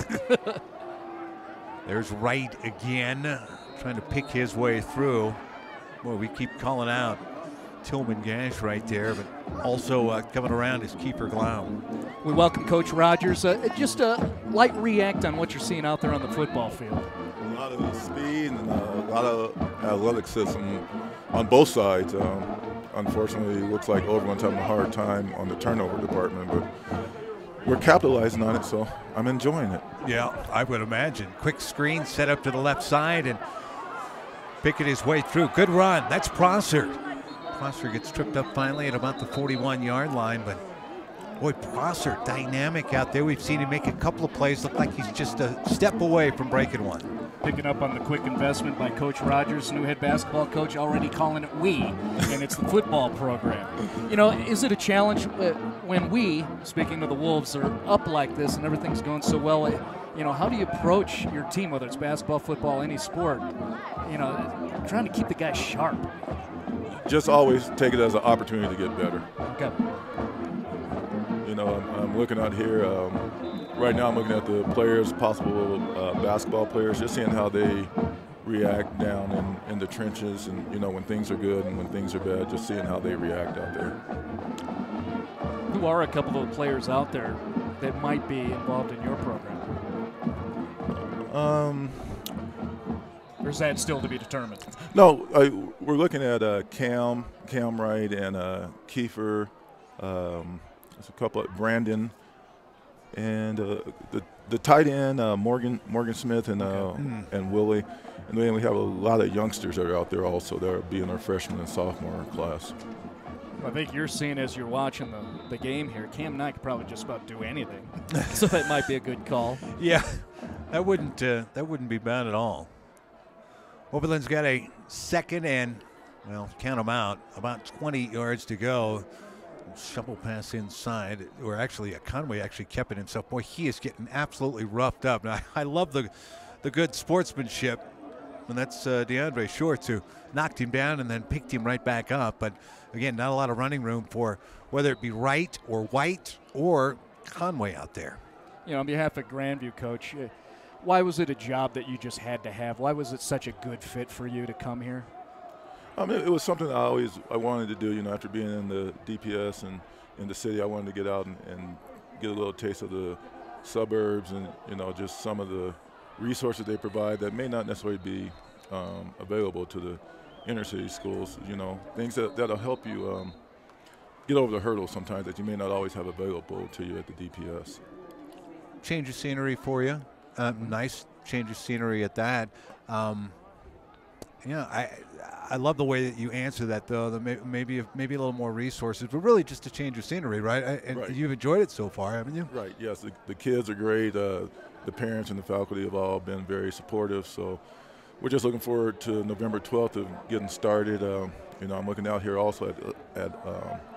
There's Wright again, trying to pick his way through. Boy, we keep calling out Tillman Gash right there, but also coming around is Kiefer Glau. We welcome Coach Rogers. Just a light react on what you're seeing out there on the football field. A lot of speed and a lot of athleticism on both sides. Unfortunately, it looks like Overland's having a hard time on the turnover department, but we're capitalizing on it, so I'm enjoying it. Yeah, I would imagine. Quick screen set up to the left side and picking his way through. Good run. That's Prosser. Prosser gets tripped up finally at about the 41-yard line, but boy, Prosser, dynamic out there. We've seen him make a couple of plays. Look like he's just a step away from breaking one. Picking up on the quick investment by Coach Rogers, new head basketball coach, already calling it we, and it's the football program. You know, is it a challenge when we, speaking of the Wolves, are up like this and everything's going so well? You know, how do you approach your team, whether it's basketball, football, any sport, you know, trying to keep the guys sharp? Just always take it as an opportunity to get better. Okay. You know, I'm looking out here. Right now I'm looking at the players, possible basketball players, just seeing how they react down in the trenches and, you know, when things are good and when things are bad, just seeing how they react out there. Who are a couple of players out there that might be involved in your program? Or is that still to be determined? No, we're looking at Cam Wright and Kiefer. There's a couple of Brandon and the tight end Morgan Smith and Willie, and then we have a lot of youngsters that are out there also that are being our freshman and sophomore class. I think you're seeing as you're watching the game here, Cam Knight could probably just about do anything, so that might be a good call. Yeah, that wouldn't be bad at all. Overland's got a second and, well, count them out, about 20 yards to go. Shovel pass inside, or actually Conway actually kept it himself. Boy, he is getting absolutely roughed up. Now, I love the good sportsmanship, and that's DeAndre Shorts who knocked him down and then picked him right back up. But again, not a lot of running room for whether it be Wright or White or Conway out there. You know, on behalf of Grandview, Coach, why was it a job that you just had to have? Why was it such a good fit for you to come here? I mean, it was something I wanted to do. You know, after being in the DPS and in the city, I wanted to get out and get a little taste of the suburbs and, you know, just some of the resources they provide that may not necessarily be available to the inner city schools. You know, things that'll help you get over the hurdles sometimes that you may not always have available to you at the DPS. Change of scenery for you. Nice change of scenery at that. Yeah, I love the way that you answer that, though. Maybe a little more resources, but really just a change of scenery, right? Right. You've enjoyed it so far, haven't you? Right. Yes, the kids are great. The parents and the faculty have all been very supportive. So we're just looking forward to November 12th of getting started. You know, I'm looking out here also at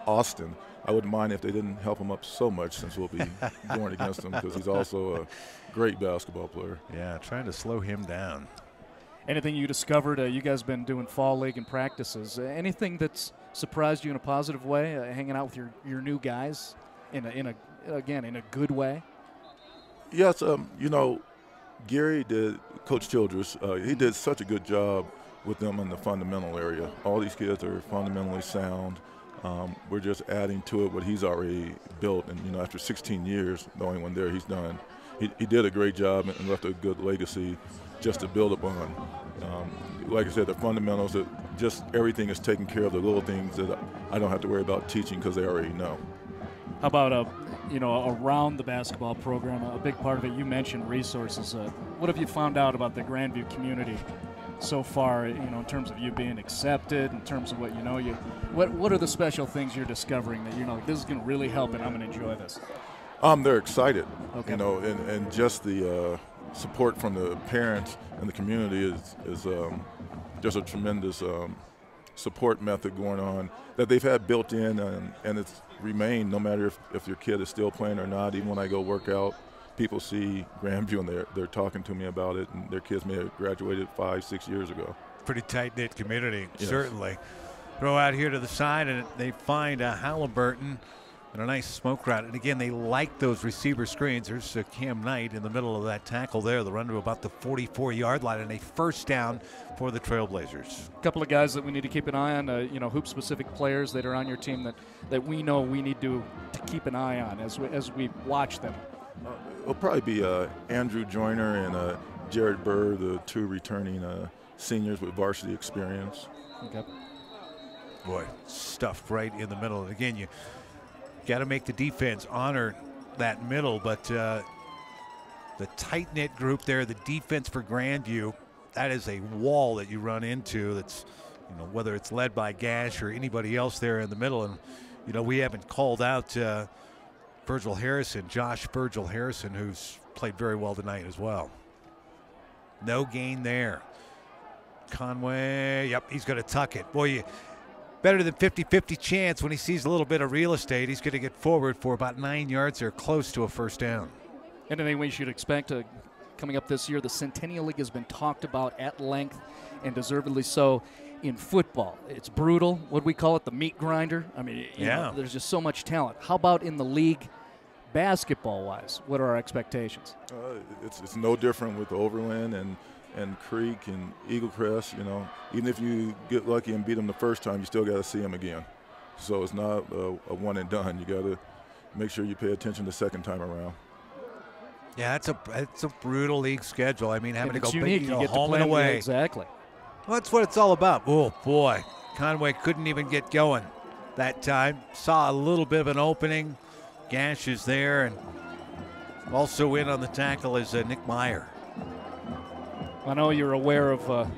Austin. I wouldn't mind if they didn't help him up so much, since we'll be going against him, because he's also a great basketball player. Yeah, trying to slow him down. Anything you discovered? You guys been doing fall league and practices. Anything that's surprised you in a positive way? Hanging out with your new guys in a good way. Yes, you know, Gary did. Coach Childress, he did such a good job with them in the fundamental area. All these kids are fundamentally sound. We're just adding to it what he's already built, and, you know, after 16 years, the only one there he's done. He did a great job and left a good legacy just to build upon. Like I said, the fundamentals, that just everything is taken care of, the little things that I don't have to worry about teaching because they already know. How about around the basketball program, a big part of it, you mentioned resources. What have you found out about the Grandview community so far, you know, in terms of you being accepted, in terms of what you know? What are the special things you're discovering that you're like, this is going to really help and I'm going to enjoy this? They're excited, okay. You know, and just the support from the parents and the community is just a tremendous support method going on that they've had built in, and it's remained no matter if your kid is still playing or not. Even when I go work out, people see Grandview and they're talking to me about it, and their kids may have graduated 5-6 years ago. Pretty tight-knit community, yes. Certainly. Throw out here to the side, and they find Halliburton And a nice smoke route. And again, they like those receiver screens. There's Cam Knight in the middle of that tackle there. The run to about the 44-yard line and a first down for the Trailblazers. A couple of guys that we need to keep an eye on, hoop-specific players that are on your team that we know we need to keep an eye on as we watch them. It'll probably be Andrew Joyner and Jared Burr, the two returning seniors with varsity experience. Okay. Boy, stuffed right in the middle. And again, you got to make the defense honor that middle, but the tight-knit group there, the defense for Grandview, that is a wall that you run into. That's, whether it's led by Gash or anybody else there in the middle. And, we haven't called out Josh Virgil Harrison, who's played very well tonight as well. No gain there. Conway, yep, he's going to tuck it. Boy, better than 50-50 chance when he sees a little bit of real estate. He's going to get forward for about 9 yards or close to a first down. Anything we should expect coming up this year? The Centennial League has been talked about at length, and deservedly so, in football. It's brutal. What do we call it? The meat grinder? I mean, there's just so much talent. How about in the league, basketball-wise? What are our expectations? It's no different with Overland and Creek and Eagle Crest. Even if you get lucky and beat them the first time, you still got to see them again. So it's not a one and done. You got to make sure you pay attention the second time around. Yeah, it's a brutal league schedule. I mean, having to go unique. You get home to play and away. Exactly. Well, that's what it's all about. Oh boy, Conway couldn't even get going that time. Saw a little bit of an opening. Gash is there, and also in on the tackle is Nick Meyer. I know you're aware of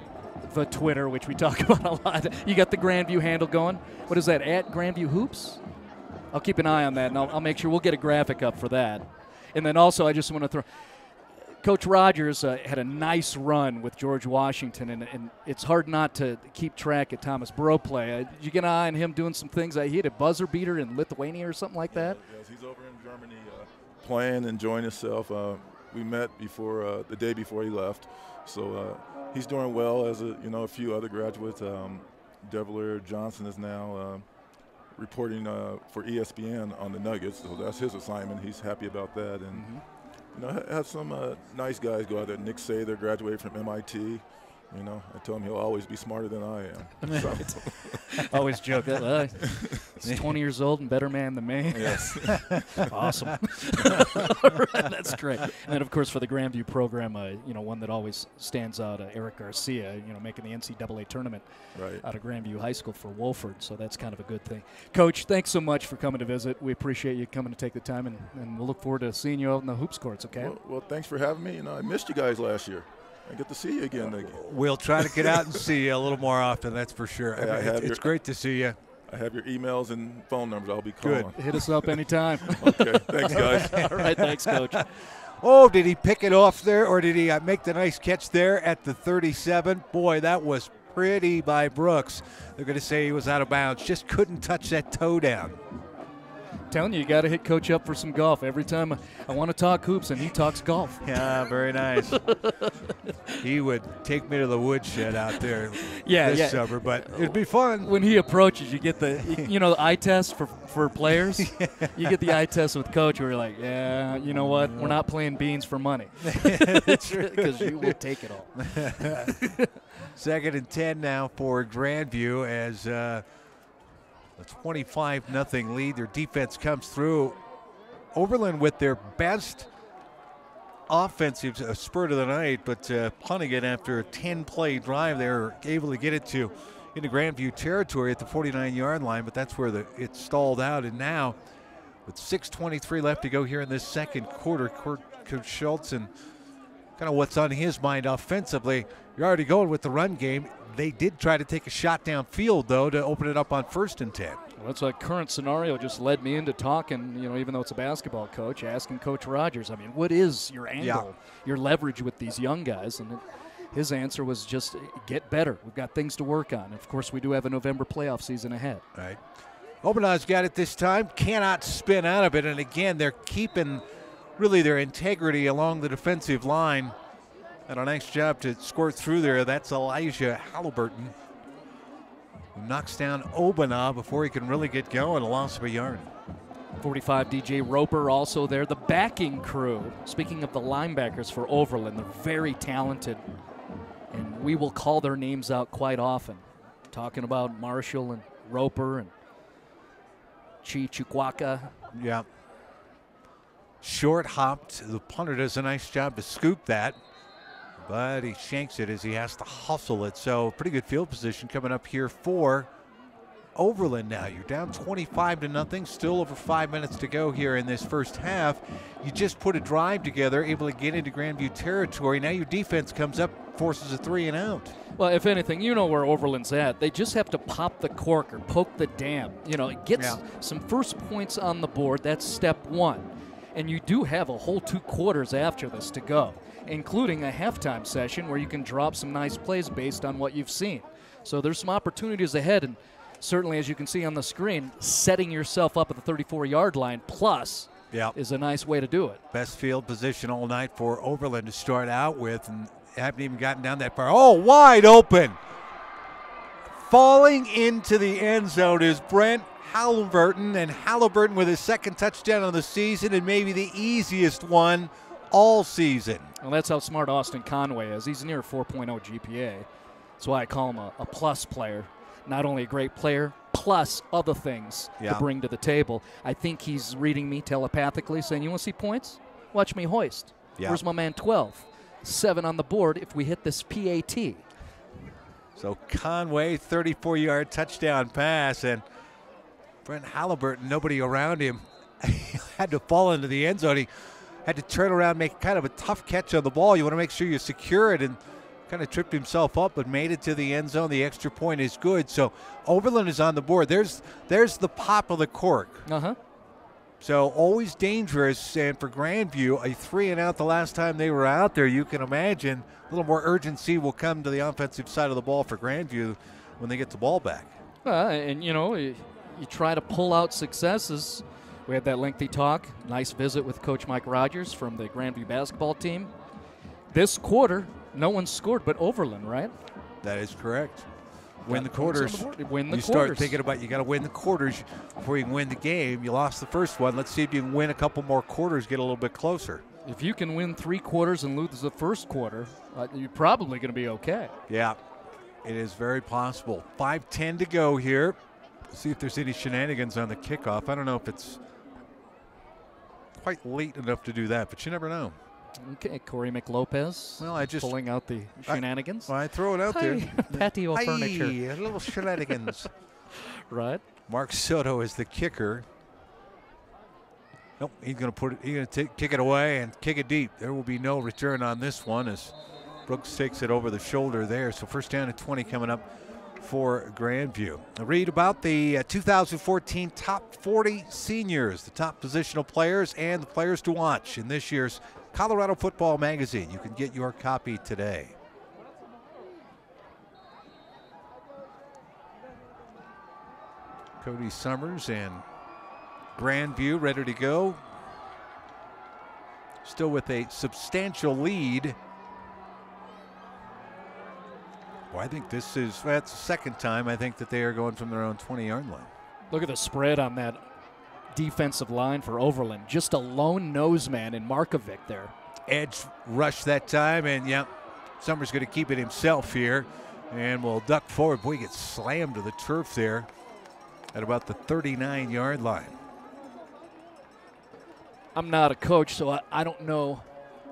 the Twitter, which we talk about a lot. You got the Grandview handle going. What is that, at Grandview Hoops? I'll keep an eye on that, and I'll make sure we'll get a graphic up for that. And then also I just want to throw – Coach Rogers had a nice run with George Washington, and it's hard not to keep track of Thomas Bro play. Did you get an eye on him doing some things? He had a buzzer beater in Lithuania or something like that? Yes, he's over in Germany playing, enjoying himself. We met before the day before he left. So he's doing well, as a few other graduates. Devler Johnson is now reporting for ESPN on the Nuggets, so that's his assignment. He's happy about that, and have some nice guys go out there. Nick Sather graduated from MIT. I tell him he'll always be smarter than I am. So. Always joke that he's 20 years old and better man than me. Yes. Awesome. Right, that's great. And then, of course, for the Grandview program, one that always stands out, Eric Garcia, making the NCAA tournament out of Grandview High School for Wolford. So that's kind of a good thing. Coach, thanks so much for coming to visit. We appreciate you coming to take the time, and we'll look forward to seeing you out in the hoops courts, okay? Well, thanks for having me. I missed you guys last year. I get to see you again. We'll try to get out and see you a little more often, that's for sure. It's great to see you. I have your emails and phone numbers. I'll be calling. Good. Hit us up anytime. Okay. Thanks, guys. All right. Thanks, Coach. Oh, did he pick it off there, or did he make the nice catch there at the 37? Boy, that was pretty by Brooks. They're going to say he was out of bounds. Just couldn't touch that toe down. Telling you got to hit Coach up for some golf. Every time I want to talk hoops, and he talks golf. Yeah, very nice. He would take me to the woodshed out there this summer, but it'd be fun. When he approaches, you get the eye test for players. You get the eye test with Coach where you're like, yeah, you know what? We're not playing beans for money. Because you will take it all. 2nd and 10 now for Grandview as a 25-0 lead. Their defense comes through. Overland with their best offensive spurt of the night, but punting it after a 10-play drive. They were able to get it into Grandview territory at the 49-yard line, but that's where it stalled out. And now, with 6:23 left to go here in this second quarter, Coach Schultz and kind of what's on his mind offensively. You're already going with the run game. They did try to take a shot downfield, though, to open it up on 1st and 10. Well, that's a current scenario just led me into talking, even though it's a basketball coach, asking Coach Rogers, what is your angle, your leverage with these young guys? And his answer was just get better. We've got things to work on. Of course, we do have a November playoff season ahead. Right. Obenau's got it this time, cannot spin out of it. And again, they're keeping really their integrity along the defensive line. And a nice job to squirt through there. That's Elijah Halliburton, who knocks down Obenau before he can really get going. A loss of a yard. 45 DJ Roper also there. The backing crew, speaking of the linebackers for Overland, they're very talented, and we will call their names out quite often. Talking about Marshall and Roper and Chihuahua. Yeah. Short hopped. The punter does a nice job to scoop that, but he shanks it as he has to hustle it. So pretty good field position coming up here for Overland now. You're down 25-0, still over 5 minutes to go here in this first half. You just put a drive together, able to get into Grandview territory. Now your defense comes up, forces a 3 and out. Well, if anything, you know where Overland's at. They just have to pop the cork or poke the dam. You know, get some first points on the board. That's step one. And you do have a whole 2 quarters after this to go, including a halftime session where you can drop some nice plays based on what you've seen. So there's some opportunities ahead, and certainly, as you can see on the screen, setting yourself up at the 34-yard line plus is a nice way to do it. Best field position all night for Overland to start out with, and haven't even gotten down that far. Oh, wide open. Falling into the end zone is Brent Halliburton, and Halliburton with his second touchdown of the season and maybe the easiest one all season. Well, that's how smart Austin Conway is. He's near 4.0 GPA. That's why I call him a plus player. Not only a great player, plus other things to bring to the table. I think he's reading me telepathically, saying, you want to see points? Watch me hoist. Where's my man 12? 7 on the board if we hit this PAT. So Conway, 34-yard touchdown pass, and Brent Halliburton, nobody around him, had to fall into the end zone. He had to turn around, make kind of a tough catch on the ball. You want to make sure you secure it, and kind of tripped himself up, but made it to the end zone. The extra point is good. So Overland is on the board. There's the pop of the cork. So always dangerous. And for Grandview, a 3 and out the last time they were out there, you can imagine a little more urgency will come to the offensive side of the ball for Grandview when they get the ball back. And, you know, you try to pull out successes. We had that lengthy talk. Nice visit with Coach Mike Rogers from the Grandview basketball team. This quarter, no one scored but Overland, right? That is correct. Win the quarters. Win the quarters. Start thinking about you got to win the quarters before you can win the game. You lost the first one. Let's see if you can win a couple more quarters, get a little bit closer. If you can win 3 quarters and lose the first quarter, you're probably going to be okay. Yeah, it is very possible. 5:10 to go here. See if there's any shenanigans on the kickoff. I don't know if it's quite late enough to do that, but you never know. Okay, Cory McLopez. Well, I just pulling out the shenanigans. I throw it out there. Patio furniture. A little shenanigans. Right. Mark Soto is the kicker. Nope, he's going to kick it away and kick it deep. There will be no return on this one as Brooks takes it over the shoulder there. So first down and 20 coming up for Grandview. Read about the 2014 Top 40 Seniors, the top positional players and the players to watch in this year's Colorado Football Magazine. You can get your copy today. Cody Summers and Grandview ready to go. Still with a substantial lead. Well, I think that's the second time I think that they are going from their own 20-yard line. Look at the spread on that defensive line for Overland. Just a lone nose man in Markovic there. Edge rush that time, and Summers going to keep it himself here and will duck forward. Boy, he gets slammed to the turf there at about the 39-yard line. I'm not a coach, so I don't know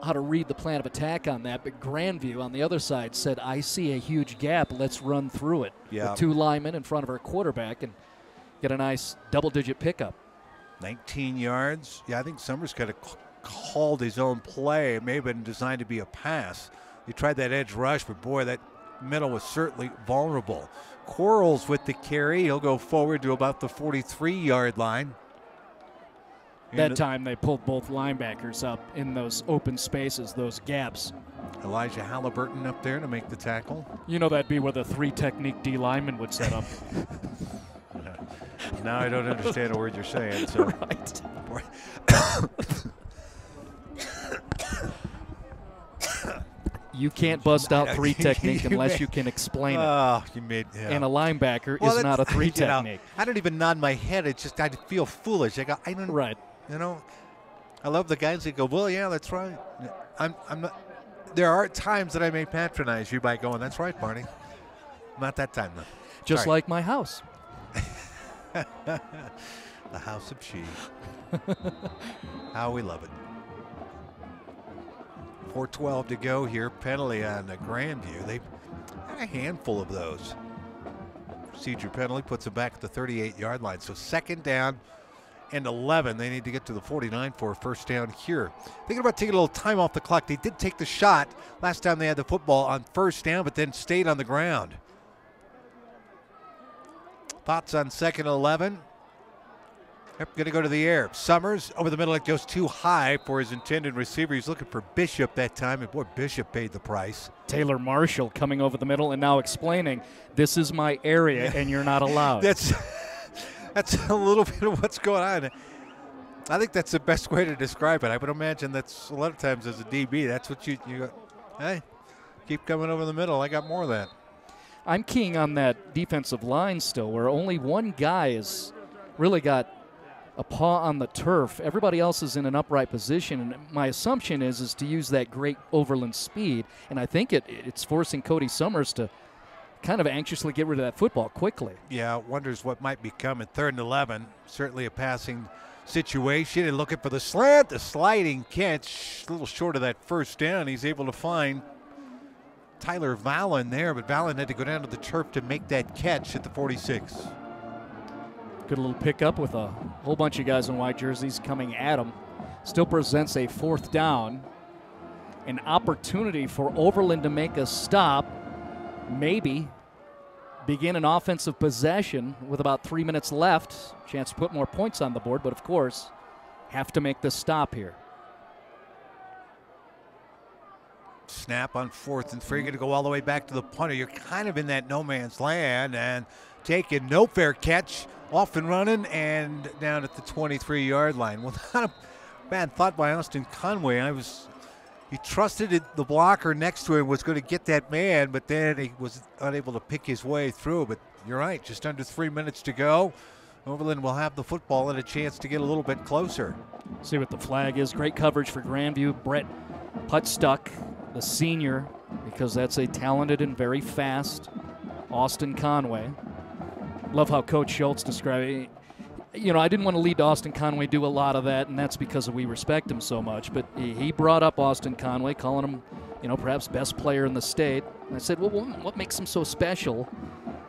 how to read the plan of attack on that, but Grandview on the other side said, I see a huge gap, let's run through it. Yeah. With 2 linemen in front of our quarterback and get a nice double-digit pickup. 19 yards. Yeah, I think Summers kind of called his own play. It may have been designed to be a pass. He tried that edge rush, but boy, that middle was certainly vulnerable. Quarles with the carry. He'll go forward to about the 43-yard line. That time they pulled both linebackers up in those open spaces, those gaps. Elijah Halliburton up there to make the tackle. You know that'd be where the 3-technique D lineman would set up. Now I don't understand a word you're saying. So. Right. You can't bust out three technique unless you can explain it. Oh, you made. Yeah. And a linebacker is not a three technique. I don't even nod my head. It's just I feel foolish. I don't. Right. You know, I love the guys that go, well, yeah, that's right. I'm not. There are times that I may patronize you by going, that's right, Marty. Not that time, though. Just Sorry. like my house. The house of cheese. How we love it. 4:12 to go here. Penalty on Grandview. They've had a handful of those. Procedure penalty puts them back at the 38-yard line. So 2nd down and 11. They need to get to the 49 for a first down here. Thinking about taking a little time off the clock. They did take the shot last time they had the football on first down, but then stayed on the ground. Thoughts on 2nd and 11? Yep, going to go to the air. Summers over the middle. It goes too high for his intended receiver. He's looking for Bishop that time, and boy, Bishop paid the price. Taylor Marshall coming over the middle and now explaining, this is my area and you're not allowed. That's a little bit of what's going on. I think that's the best way to describe it. I would imagine that's a lot of times as a DB, that's what you go, hey, keep coming over the middle. I got more of that. I'm keying on that defensive line still, where only one guy has really got a paw on the turf. Everybody else is in an upright position, and my assumption is to use that great Overland speed, and I think it's forcing Cody Summers to kind of anxiously get rid of that football quickly. Yeah, wonders what might be coming. 3rd and 11, certainly a passing situation, and looking for the slant, the sliding catch, a little short of that first down. He's able to find Tyler Vallon there, but Vallon had to go down to the turf to make that catch at the 46. Good little pickup with a whole bunch of guys in white jerseys coming at him. Still presents a 4th down. An opportunity for Overland to make a stop. Maybe begin an offensive possession with about 3 minutes left. Chance to put more points on the board, but of course, have to make the stop here. Snap on 4th and 3. Going to go all the way back to the punter. You're kind of in that no man's land and taking no fair catch. Off and running and down at the 23-yard line. Well, not a bad thought by Austin Conway. He trusted the blocker next to him was going to get that man, but then he was unable to pick his way through. But you're right, just under 3 minutes to go. Overland will have the football and a chance to get a little bit closer. See what the flag is. Great coverage for Grandview. Brett Putstuck, the senior, because that's a talented and very fast Austin Conway. Love how Coach Schultz described it. You know, I didn't want to lead Austin Conway do a lot of that, and that's because we respect him so much. But he brought up Austin Conway, calling him, you know, perhaps best player in the state. And I said, well, what makes him so special?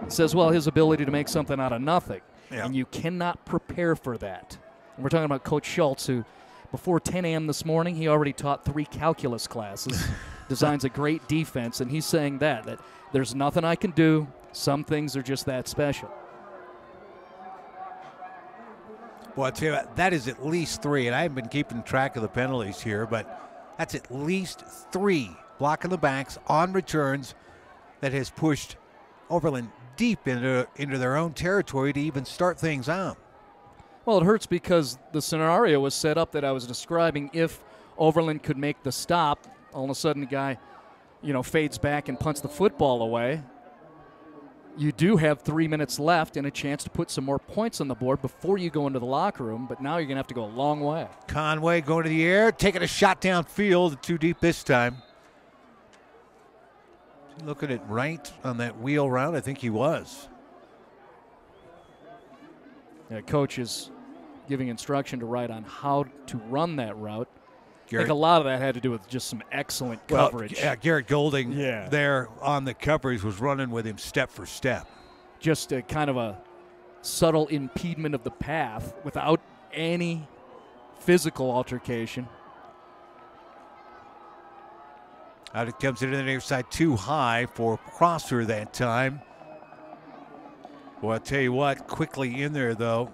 He says, well, his ability to make something out of nothing. Yeah. And you cannot prepare for that. And we're talking about Coach Schultz, who before 10 a.m. this morning, he already taught 3 calculus classes, designs a great defense, and he's saying that there's nothing I can do. Some things are just that special. Well, I'll tell you what, that is at least 3, and I haven't been keeping track of the penalties here, but that's at least 3 blocking the backs on returns that has pushed Overland deep into their own territory to even start things out. Well, it hurts because the scenario was set up that I was describing. If Overland could make the stop, all of a sudden the guy, you know, fades back and punts the football away. You do have 3 minutes left and a chance to put some more points on the board before you go into the locker room, but now you're going to have to go a long way. Conway going to the air, taking a shot downfield, too deep this time. Looking at right on that wheel route, I think he was. Yeah, coach is giving instruction to Wright on how to run that route. I think a lot of that had to do with just some excellent coverage. Yeah, Garrett Golding there on the coverage was running with him step for step. Just a kind of a subtle impediment of the path without any physical altercation. Out it comes into the near side, too high for Crosser that time. Well, I'll tell you what, quickly in there, though,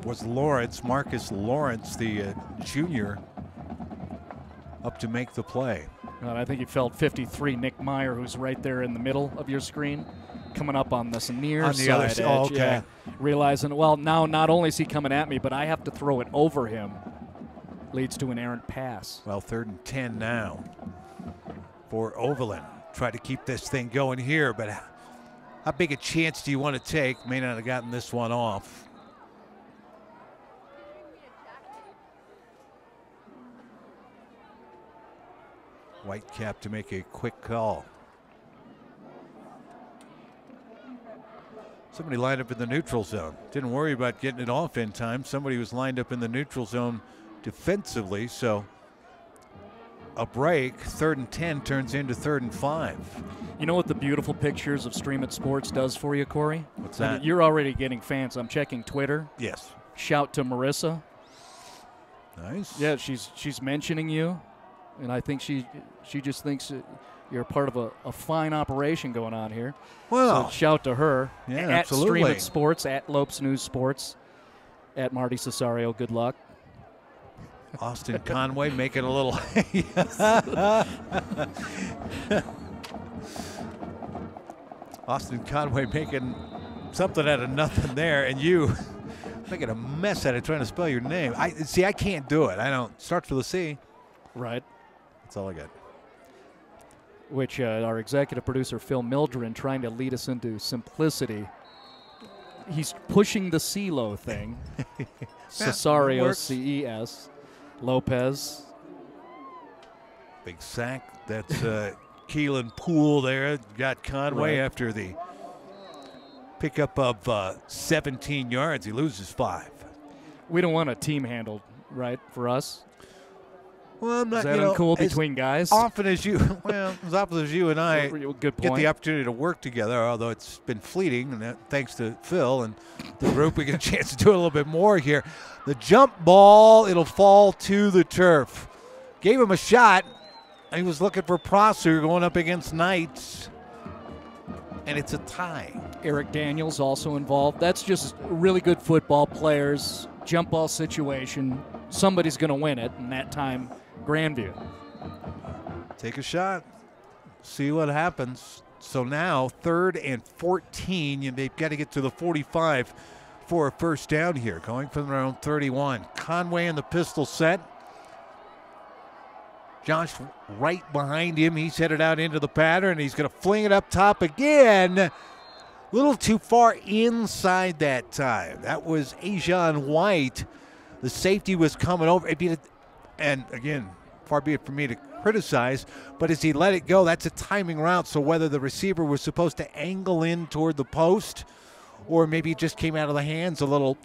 was Lawrence, Marcus Lawrence, the junior, up to make the play. Well, I think he felt 53, Nick Meyer, who's right there in the middle of your screen, coming up on this near on the side other edge. Oh, okay. Yeah, realizing, well, now not only is he coming at me, but I have to throw it over him. Leads to an errant pass. Well, 3rd and 10 now. for Overland. Try to keep this thing going here, but how big a chance do you want to take? May not have gotten this one off. Whitecap to make a quick call. Somebody lined up in the neutral zone. Didn't worry about getting it off in time. Somebody was lined up in the neutral zone defensively, so a break, 3rd and 10 turns into 3rd and 5. You know what the beautiful pictures of Stream It Sports does for you, Cory? What's that? I mean, you're already getting fans. I'm checking Twitter. Yes. Shout to Marissa. Nice. Yeah, she's mentioning you, and I think she just thinks that you're part of a fine operation going on here. Well, so shout to her. Yeah, at absolutely. Stream It Sports, at Lopes News Sports, at Marty Cesario. Good luck. Austin Conway making a little. Austin Conway making something out of nothing there, and you making a mess out of trying to spell your name. I can't do it. I don't. Starts with a C. Right. That's all I got. Which our executive producer, Phil Mildren, trying to lead us into simplicity. He's pushing the CeeLo thing. Cesario, C-E-S. Lopez. Big sack. That's Keelan Poole there. Got Conway after the pickup of 17 yards. He loses 5. We don't want a team handled, right, for us? Well, I'm not, Is that uncool between guys? As often as you and I Good get the opportunity to work together, although it's been fleeting, and thanks to Phil and the group, we get a chance to do a little bit more here. The jump ball, it'll fall to the turf. Gave him a shot. He was looking for Prosser going up against Knights, and it's a tie. Eric Daniels also involved. That's just really good football players. Jump ball situation. Somebody's going to win it, and that time, Grandview. Take a shot. See what happens. So now 3rd and 14. They've got to get to the 45 for a first down here. Going from their own 31. Conway in the pistol set. Josh right behind him. He's headed out into the pattern. He's going to fling it up top again. A little too far inside that time. That was Ajon White. The safety was coming over. And again, far be it from me to criticize, but as he let it go, that's a timing route. So whether the receiver was supposed to angle in toward the post or maybe it just came out of the hands a little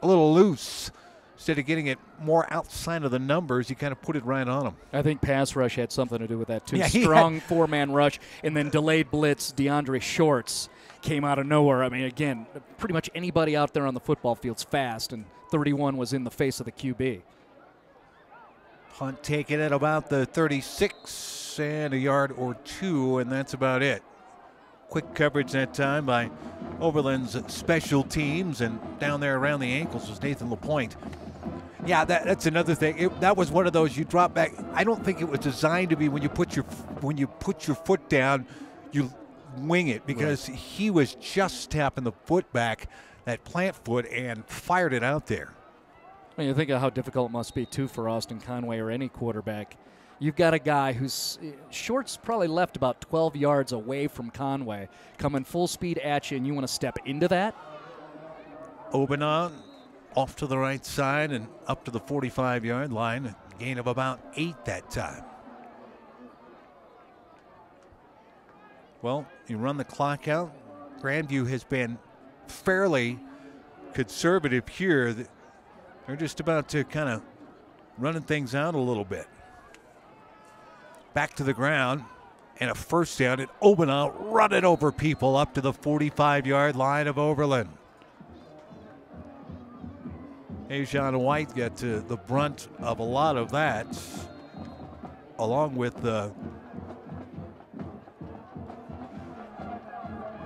loose. Instead of getting it more outside of the numbers, he kind of put it right on him. I think pass rush had something to do with that, too. Yeah, Strong four-man rush, and then delayed blitz. DeAndre Shorts came out of nowhere. I mean, again, pretty much anybody out there on the football field's fast, and 31 was in the face of the QB. Hunt taken at about the 36 and a yard or 2, and that's about it. Quick coverage that time by Overland's special teams, and down there around the ankles was Nathan LaPointe. Yeah, that's another thing. That was one of those you drop back. I don't think it was designed to be when you put your foot down, you wing it, because he was just tapping the foot back, that plant foot, and fired it out there. I mean, you think of how difficult it must be, too, for Austin Conway or any quarterback. You've got a guy whose short's probably left about 12 yards away from Conway, coming full speed at you, and you want to step into that? Obenon off to the right side and up to the 45-yard line. A gain of about 8 that time. Well, you run the clock out. Grandview has been fairly conservative here. They're just about to kind of running things out a little bit. Back to the ground and a first down, and Obenon running over people up to the 45-yard line of Overland. Ajon White got to the brunt of a lot of that, along with a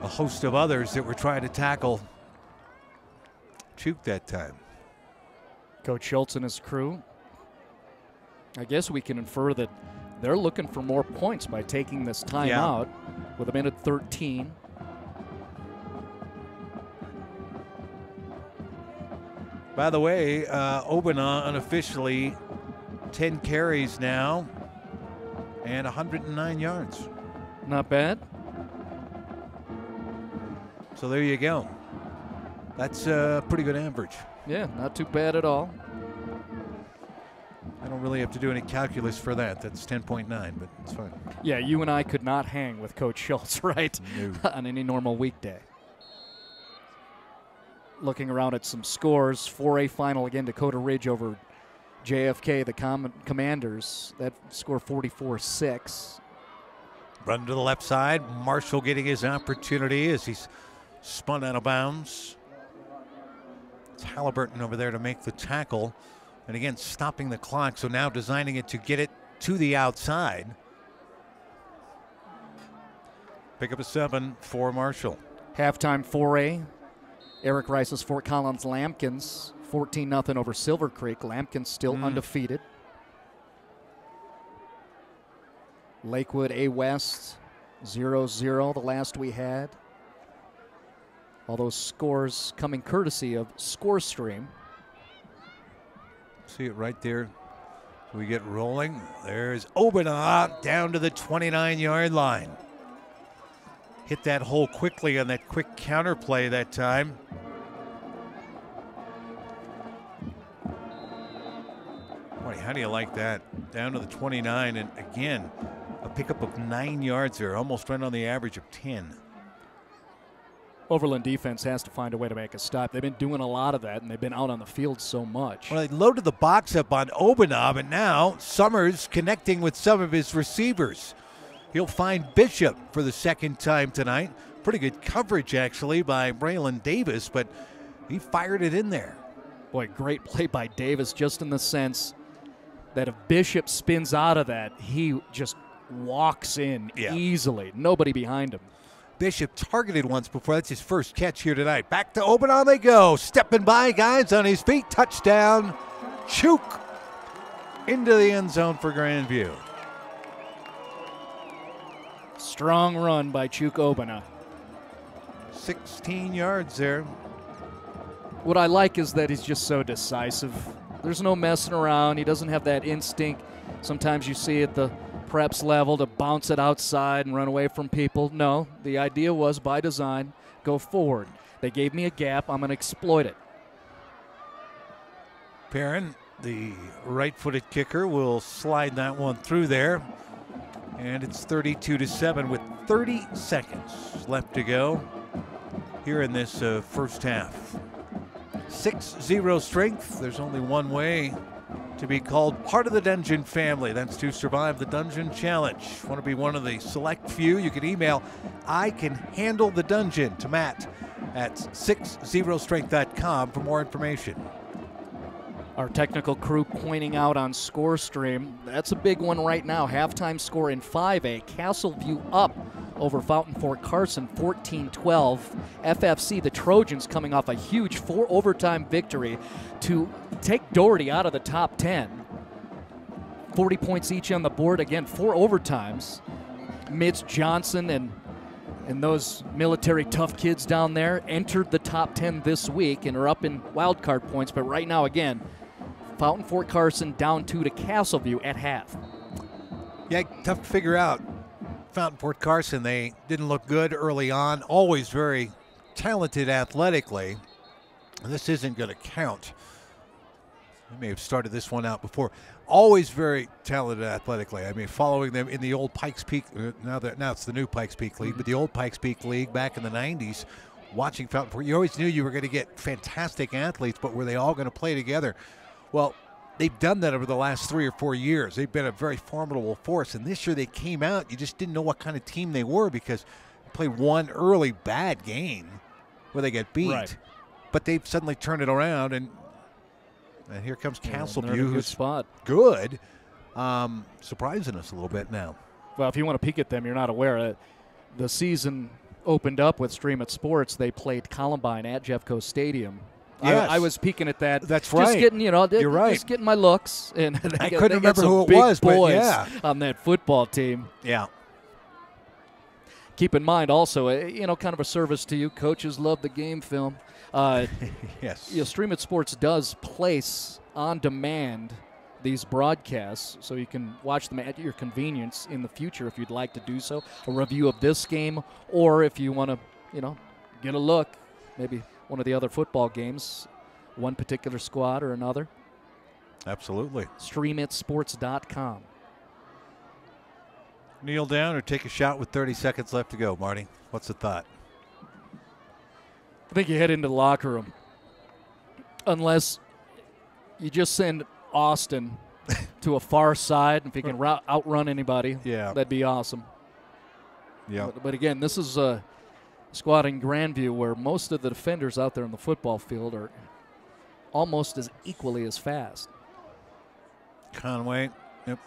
host of others that were trying to tackle Chuk that time. Coach Schultz and his crew, I guess we can infer that they're looking for more points by taking this time out with a minute 13. By the way, Obenon unofficially 10 carries now, and 109 yards. Not bad. So there you go. That's a pretty good average. Yeah, not too bad at all. I don't really have to do any calculus for that. That's 10.9, but it's fine. Yeah, you and I could not hang with Coach Schultz, right? No. On any normal weekday. Looking around at some scores, 4A final again, Dakota Ridge over JFK, the Commanders. That score 44-6. Run to the left side. Marshall getting his opportunity as he's spun out of bounds. It's Halliburton over there to make the tackle. And again, stopping the clock, so now designing it to get it to the outside. Pick up a 7 for Marshall. Halftime 4A. Eric Rice's Fort Collins Lampkins, 14-0 over Silver Creek. Lampkins still undefeated. Lakewood A West, 0-0 the last we had. All those scores coming courtesy of ScoreStream. See it right there. We get rolling. There's Obana down to the 29-yard line. Hit that hole quickly on that quick counter play that time. Boy, how do you like that? Down to the 29, and again, a pickup of 9 yards there, almost right on the average of 10. Overland defense has to find a way to make a stop. They've been doing a lot of that, and they've been out on the field so much. Well, they loaded the box up on Obana, and now Summers connecting with some of his receivers. He'll find Bishop for the second time tonight. Pretty good coverage, actually, by Braylon Davis, but he fired it in there. Boy, great play by Davis, just in the sense that if Bishop spins out of that, he just walks in easily. Nobody behind him. Bishop targeted once before. That's his first catch here tonight. Back to Obana they go. Stepping by, guys, on his feet. Touchdown. Chook into the end zone for Grandview. Strong run by Chuk Obana. 16 yards there. What I like is that he's just so decisive. There's no messing around. He doesn't have that instinct. Sometimes you see at the preps level to bounce it outside and run away from people. No, the idea was by design, go forward. They gave me a gap. I'm going to exploit it. Perrin, the right-footed kicker, will slide that one through there. And it's 32-7 with 30 seconds left to go here in this first half. 6-0 strength. There's only one way to be called part of the Dungeon family. That's to survive the Dungeon Challenge. Want to be one of the select few? You can email I can handle the dungeon to Matt at 60strength.com for more information. Our technical crew pointing out on ScoreStream, that's a big one right now. Halftime score in 5A, Castleview up over Fountain Fort Carson, 14-12. FFC, the Trojans, coming off a huge 4 overtime victory to take Doherty out of the top 10. 40 points each on the board. Again, 4 overtimes. Mitch Johnson and those military tough kids down there entered the top 10 this week and are up in wild card points. But right now, again, Fountain Fort Carson down 2 to Castleview at half. Yeah, tough to figure out. Fountain Fort Carson, they didn't look good early on. Always very talented athletically. This isn't going to count. I may have started this one out before. Always very talented athletically. I mean, following them in the old Pikes Peak, now it's the new Pikes Peak League, but the old Pikes Peak League back in the 90s, watching Fountain Fort, you always knew you were going to get fantastic athletes, but were they all going to play together? Well, they've done that over the last 3 or 4 years. They've been a very formidable force, and this year they came out, you just didn't know what kind of team they were because they played one early bad game where they get beat. Right. But they've suddenly turned it around, and here comes Castleview, who's spot. Good, surprising us a little bit now. Well, if you want to peek at them, you're not aware. The season opened up with Stream It Sports. They played Columbine at Jeffco Stadium. Yes. I was peeking at that. That's right. Just getting, you're right. Just getting my looks. And I couldn't remember who it was, but yeah, on that football team. Yeah. Keep in mind also, kind of a service to you. Coaches love the game film. Yes. Stream It Sports does place on demand these broadcasts so you can watch them at your convenience in the future if you'd like to do so. A review of this game, or if you want to, get a look, maybe one of the other football games, one particular squad or another. Absolutely. StreamItSports.com. Kneel down or take a shot with 30 seconds left to go, Marty. What's the thought? I think you head into the locker room. Unless you just send Austin to a far side, and if he can outrun anybody, that'd be awesome. Yeah. But again, this is a squad in Grandview where most of the defenders out there in the football field are almost as equally as fast. Conway,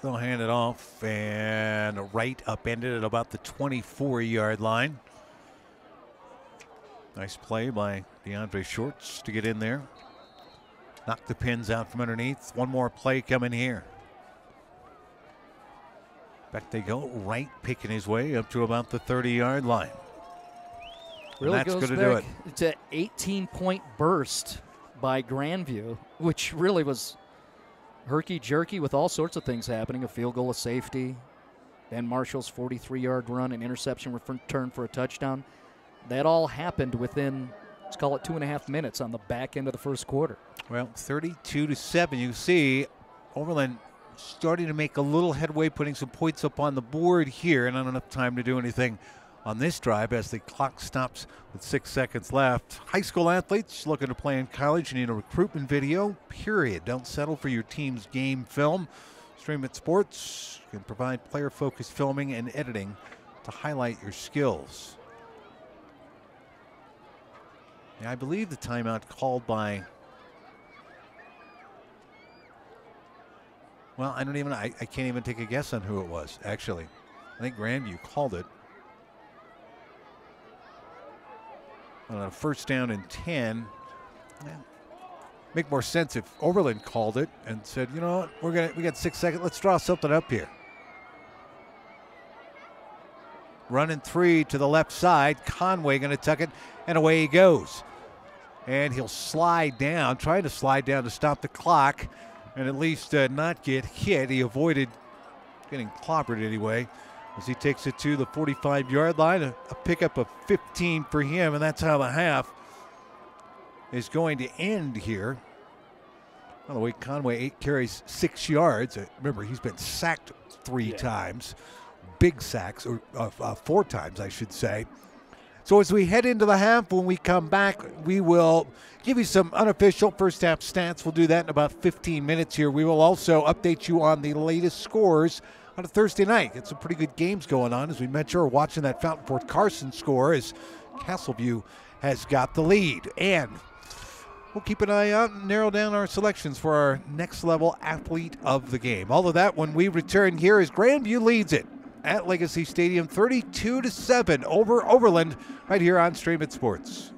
they'll hand it off, and right upended at about the 24-yard line. Nice play by DeAndre Shorts to get in there. Knock the pins out from underneath. One more play coming here. Back they go, right picking his way up to about the 30-yard line. Really that's goes going to do it. It's an 18-point burst by Grandview, which really was herky-jerky with all sorts of things happening. A field goal, a safety, then Marshall's 43-yard run, an interception return for a touchdown. That all happened within, let's call it 2.5 minutes on the back end of the first quarter. Well, 32-7. You see Overland starting to make a little headway, putting some points up on the board here, and not enough time to do anything on this drive as the clock stops with 6 seconds left. High school athletes looking to play in college, you need a recruitment video, period. Don't settle for your team's game film. Stream It Sports can provide player-focused filming and editing to highlight your skills. Yeah, I believe the timeout called by, well, I can't even take a guess on who it was, actually. I think Grandview called it. On a first down and 10, make more sense if Overland called it and said, you know what, we got 6 seconds, let's draw something up here. Running 3 to the left side, Conway going to tuck it, and away he goes. And he'll slide down, trying to slide down to stop the clock and at least not get hit. He avoided getting clobbered anyway as he takes it to the 45-yard line. A pickup of 15 for him, and that's how the half is going to end here. By the way, Conway 8 carries 6 yards. Remember, he's been sacked 3 times. Big sacks, or 4 times, I should say. So as we head into the half, when we come back, we will give you some unofficial first half stats. We'll do that in about 15 minutes here. We will also update you on the latest scores on a Thursday night. Get some pretty good games going on. As we mentioned, we're watching that Fountain Fort Carson score as Castleview has got the lead. And we'll keep an eye out and narrow down our selections for our next level athlete of the game. All of that when we return here as Grandview leads it at Legacy Stadium 32-7 over Overland right here on Stream It Sports.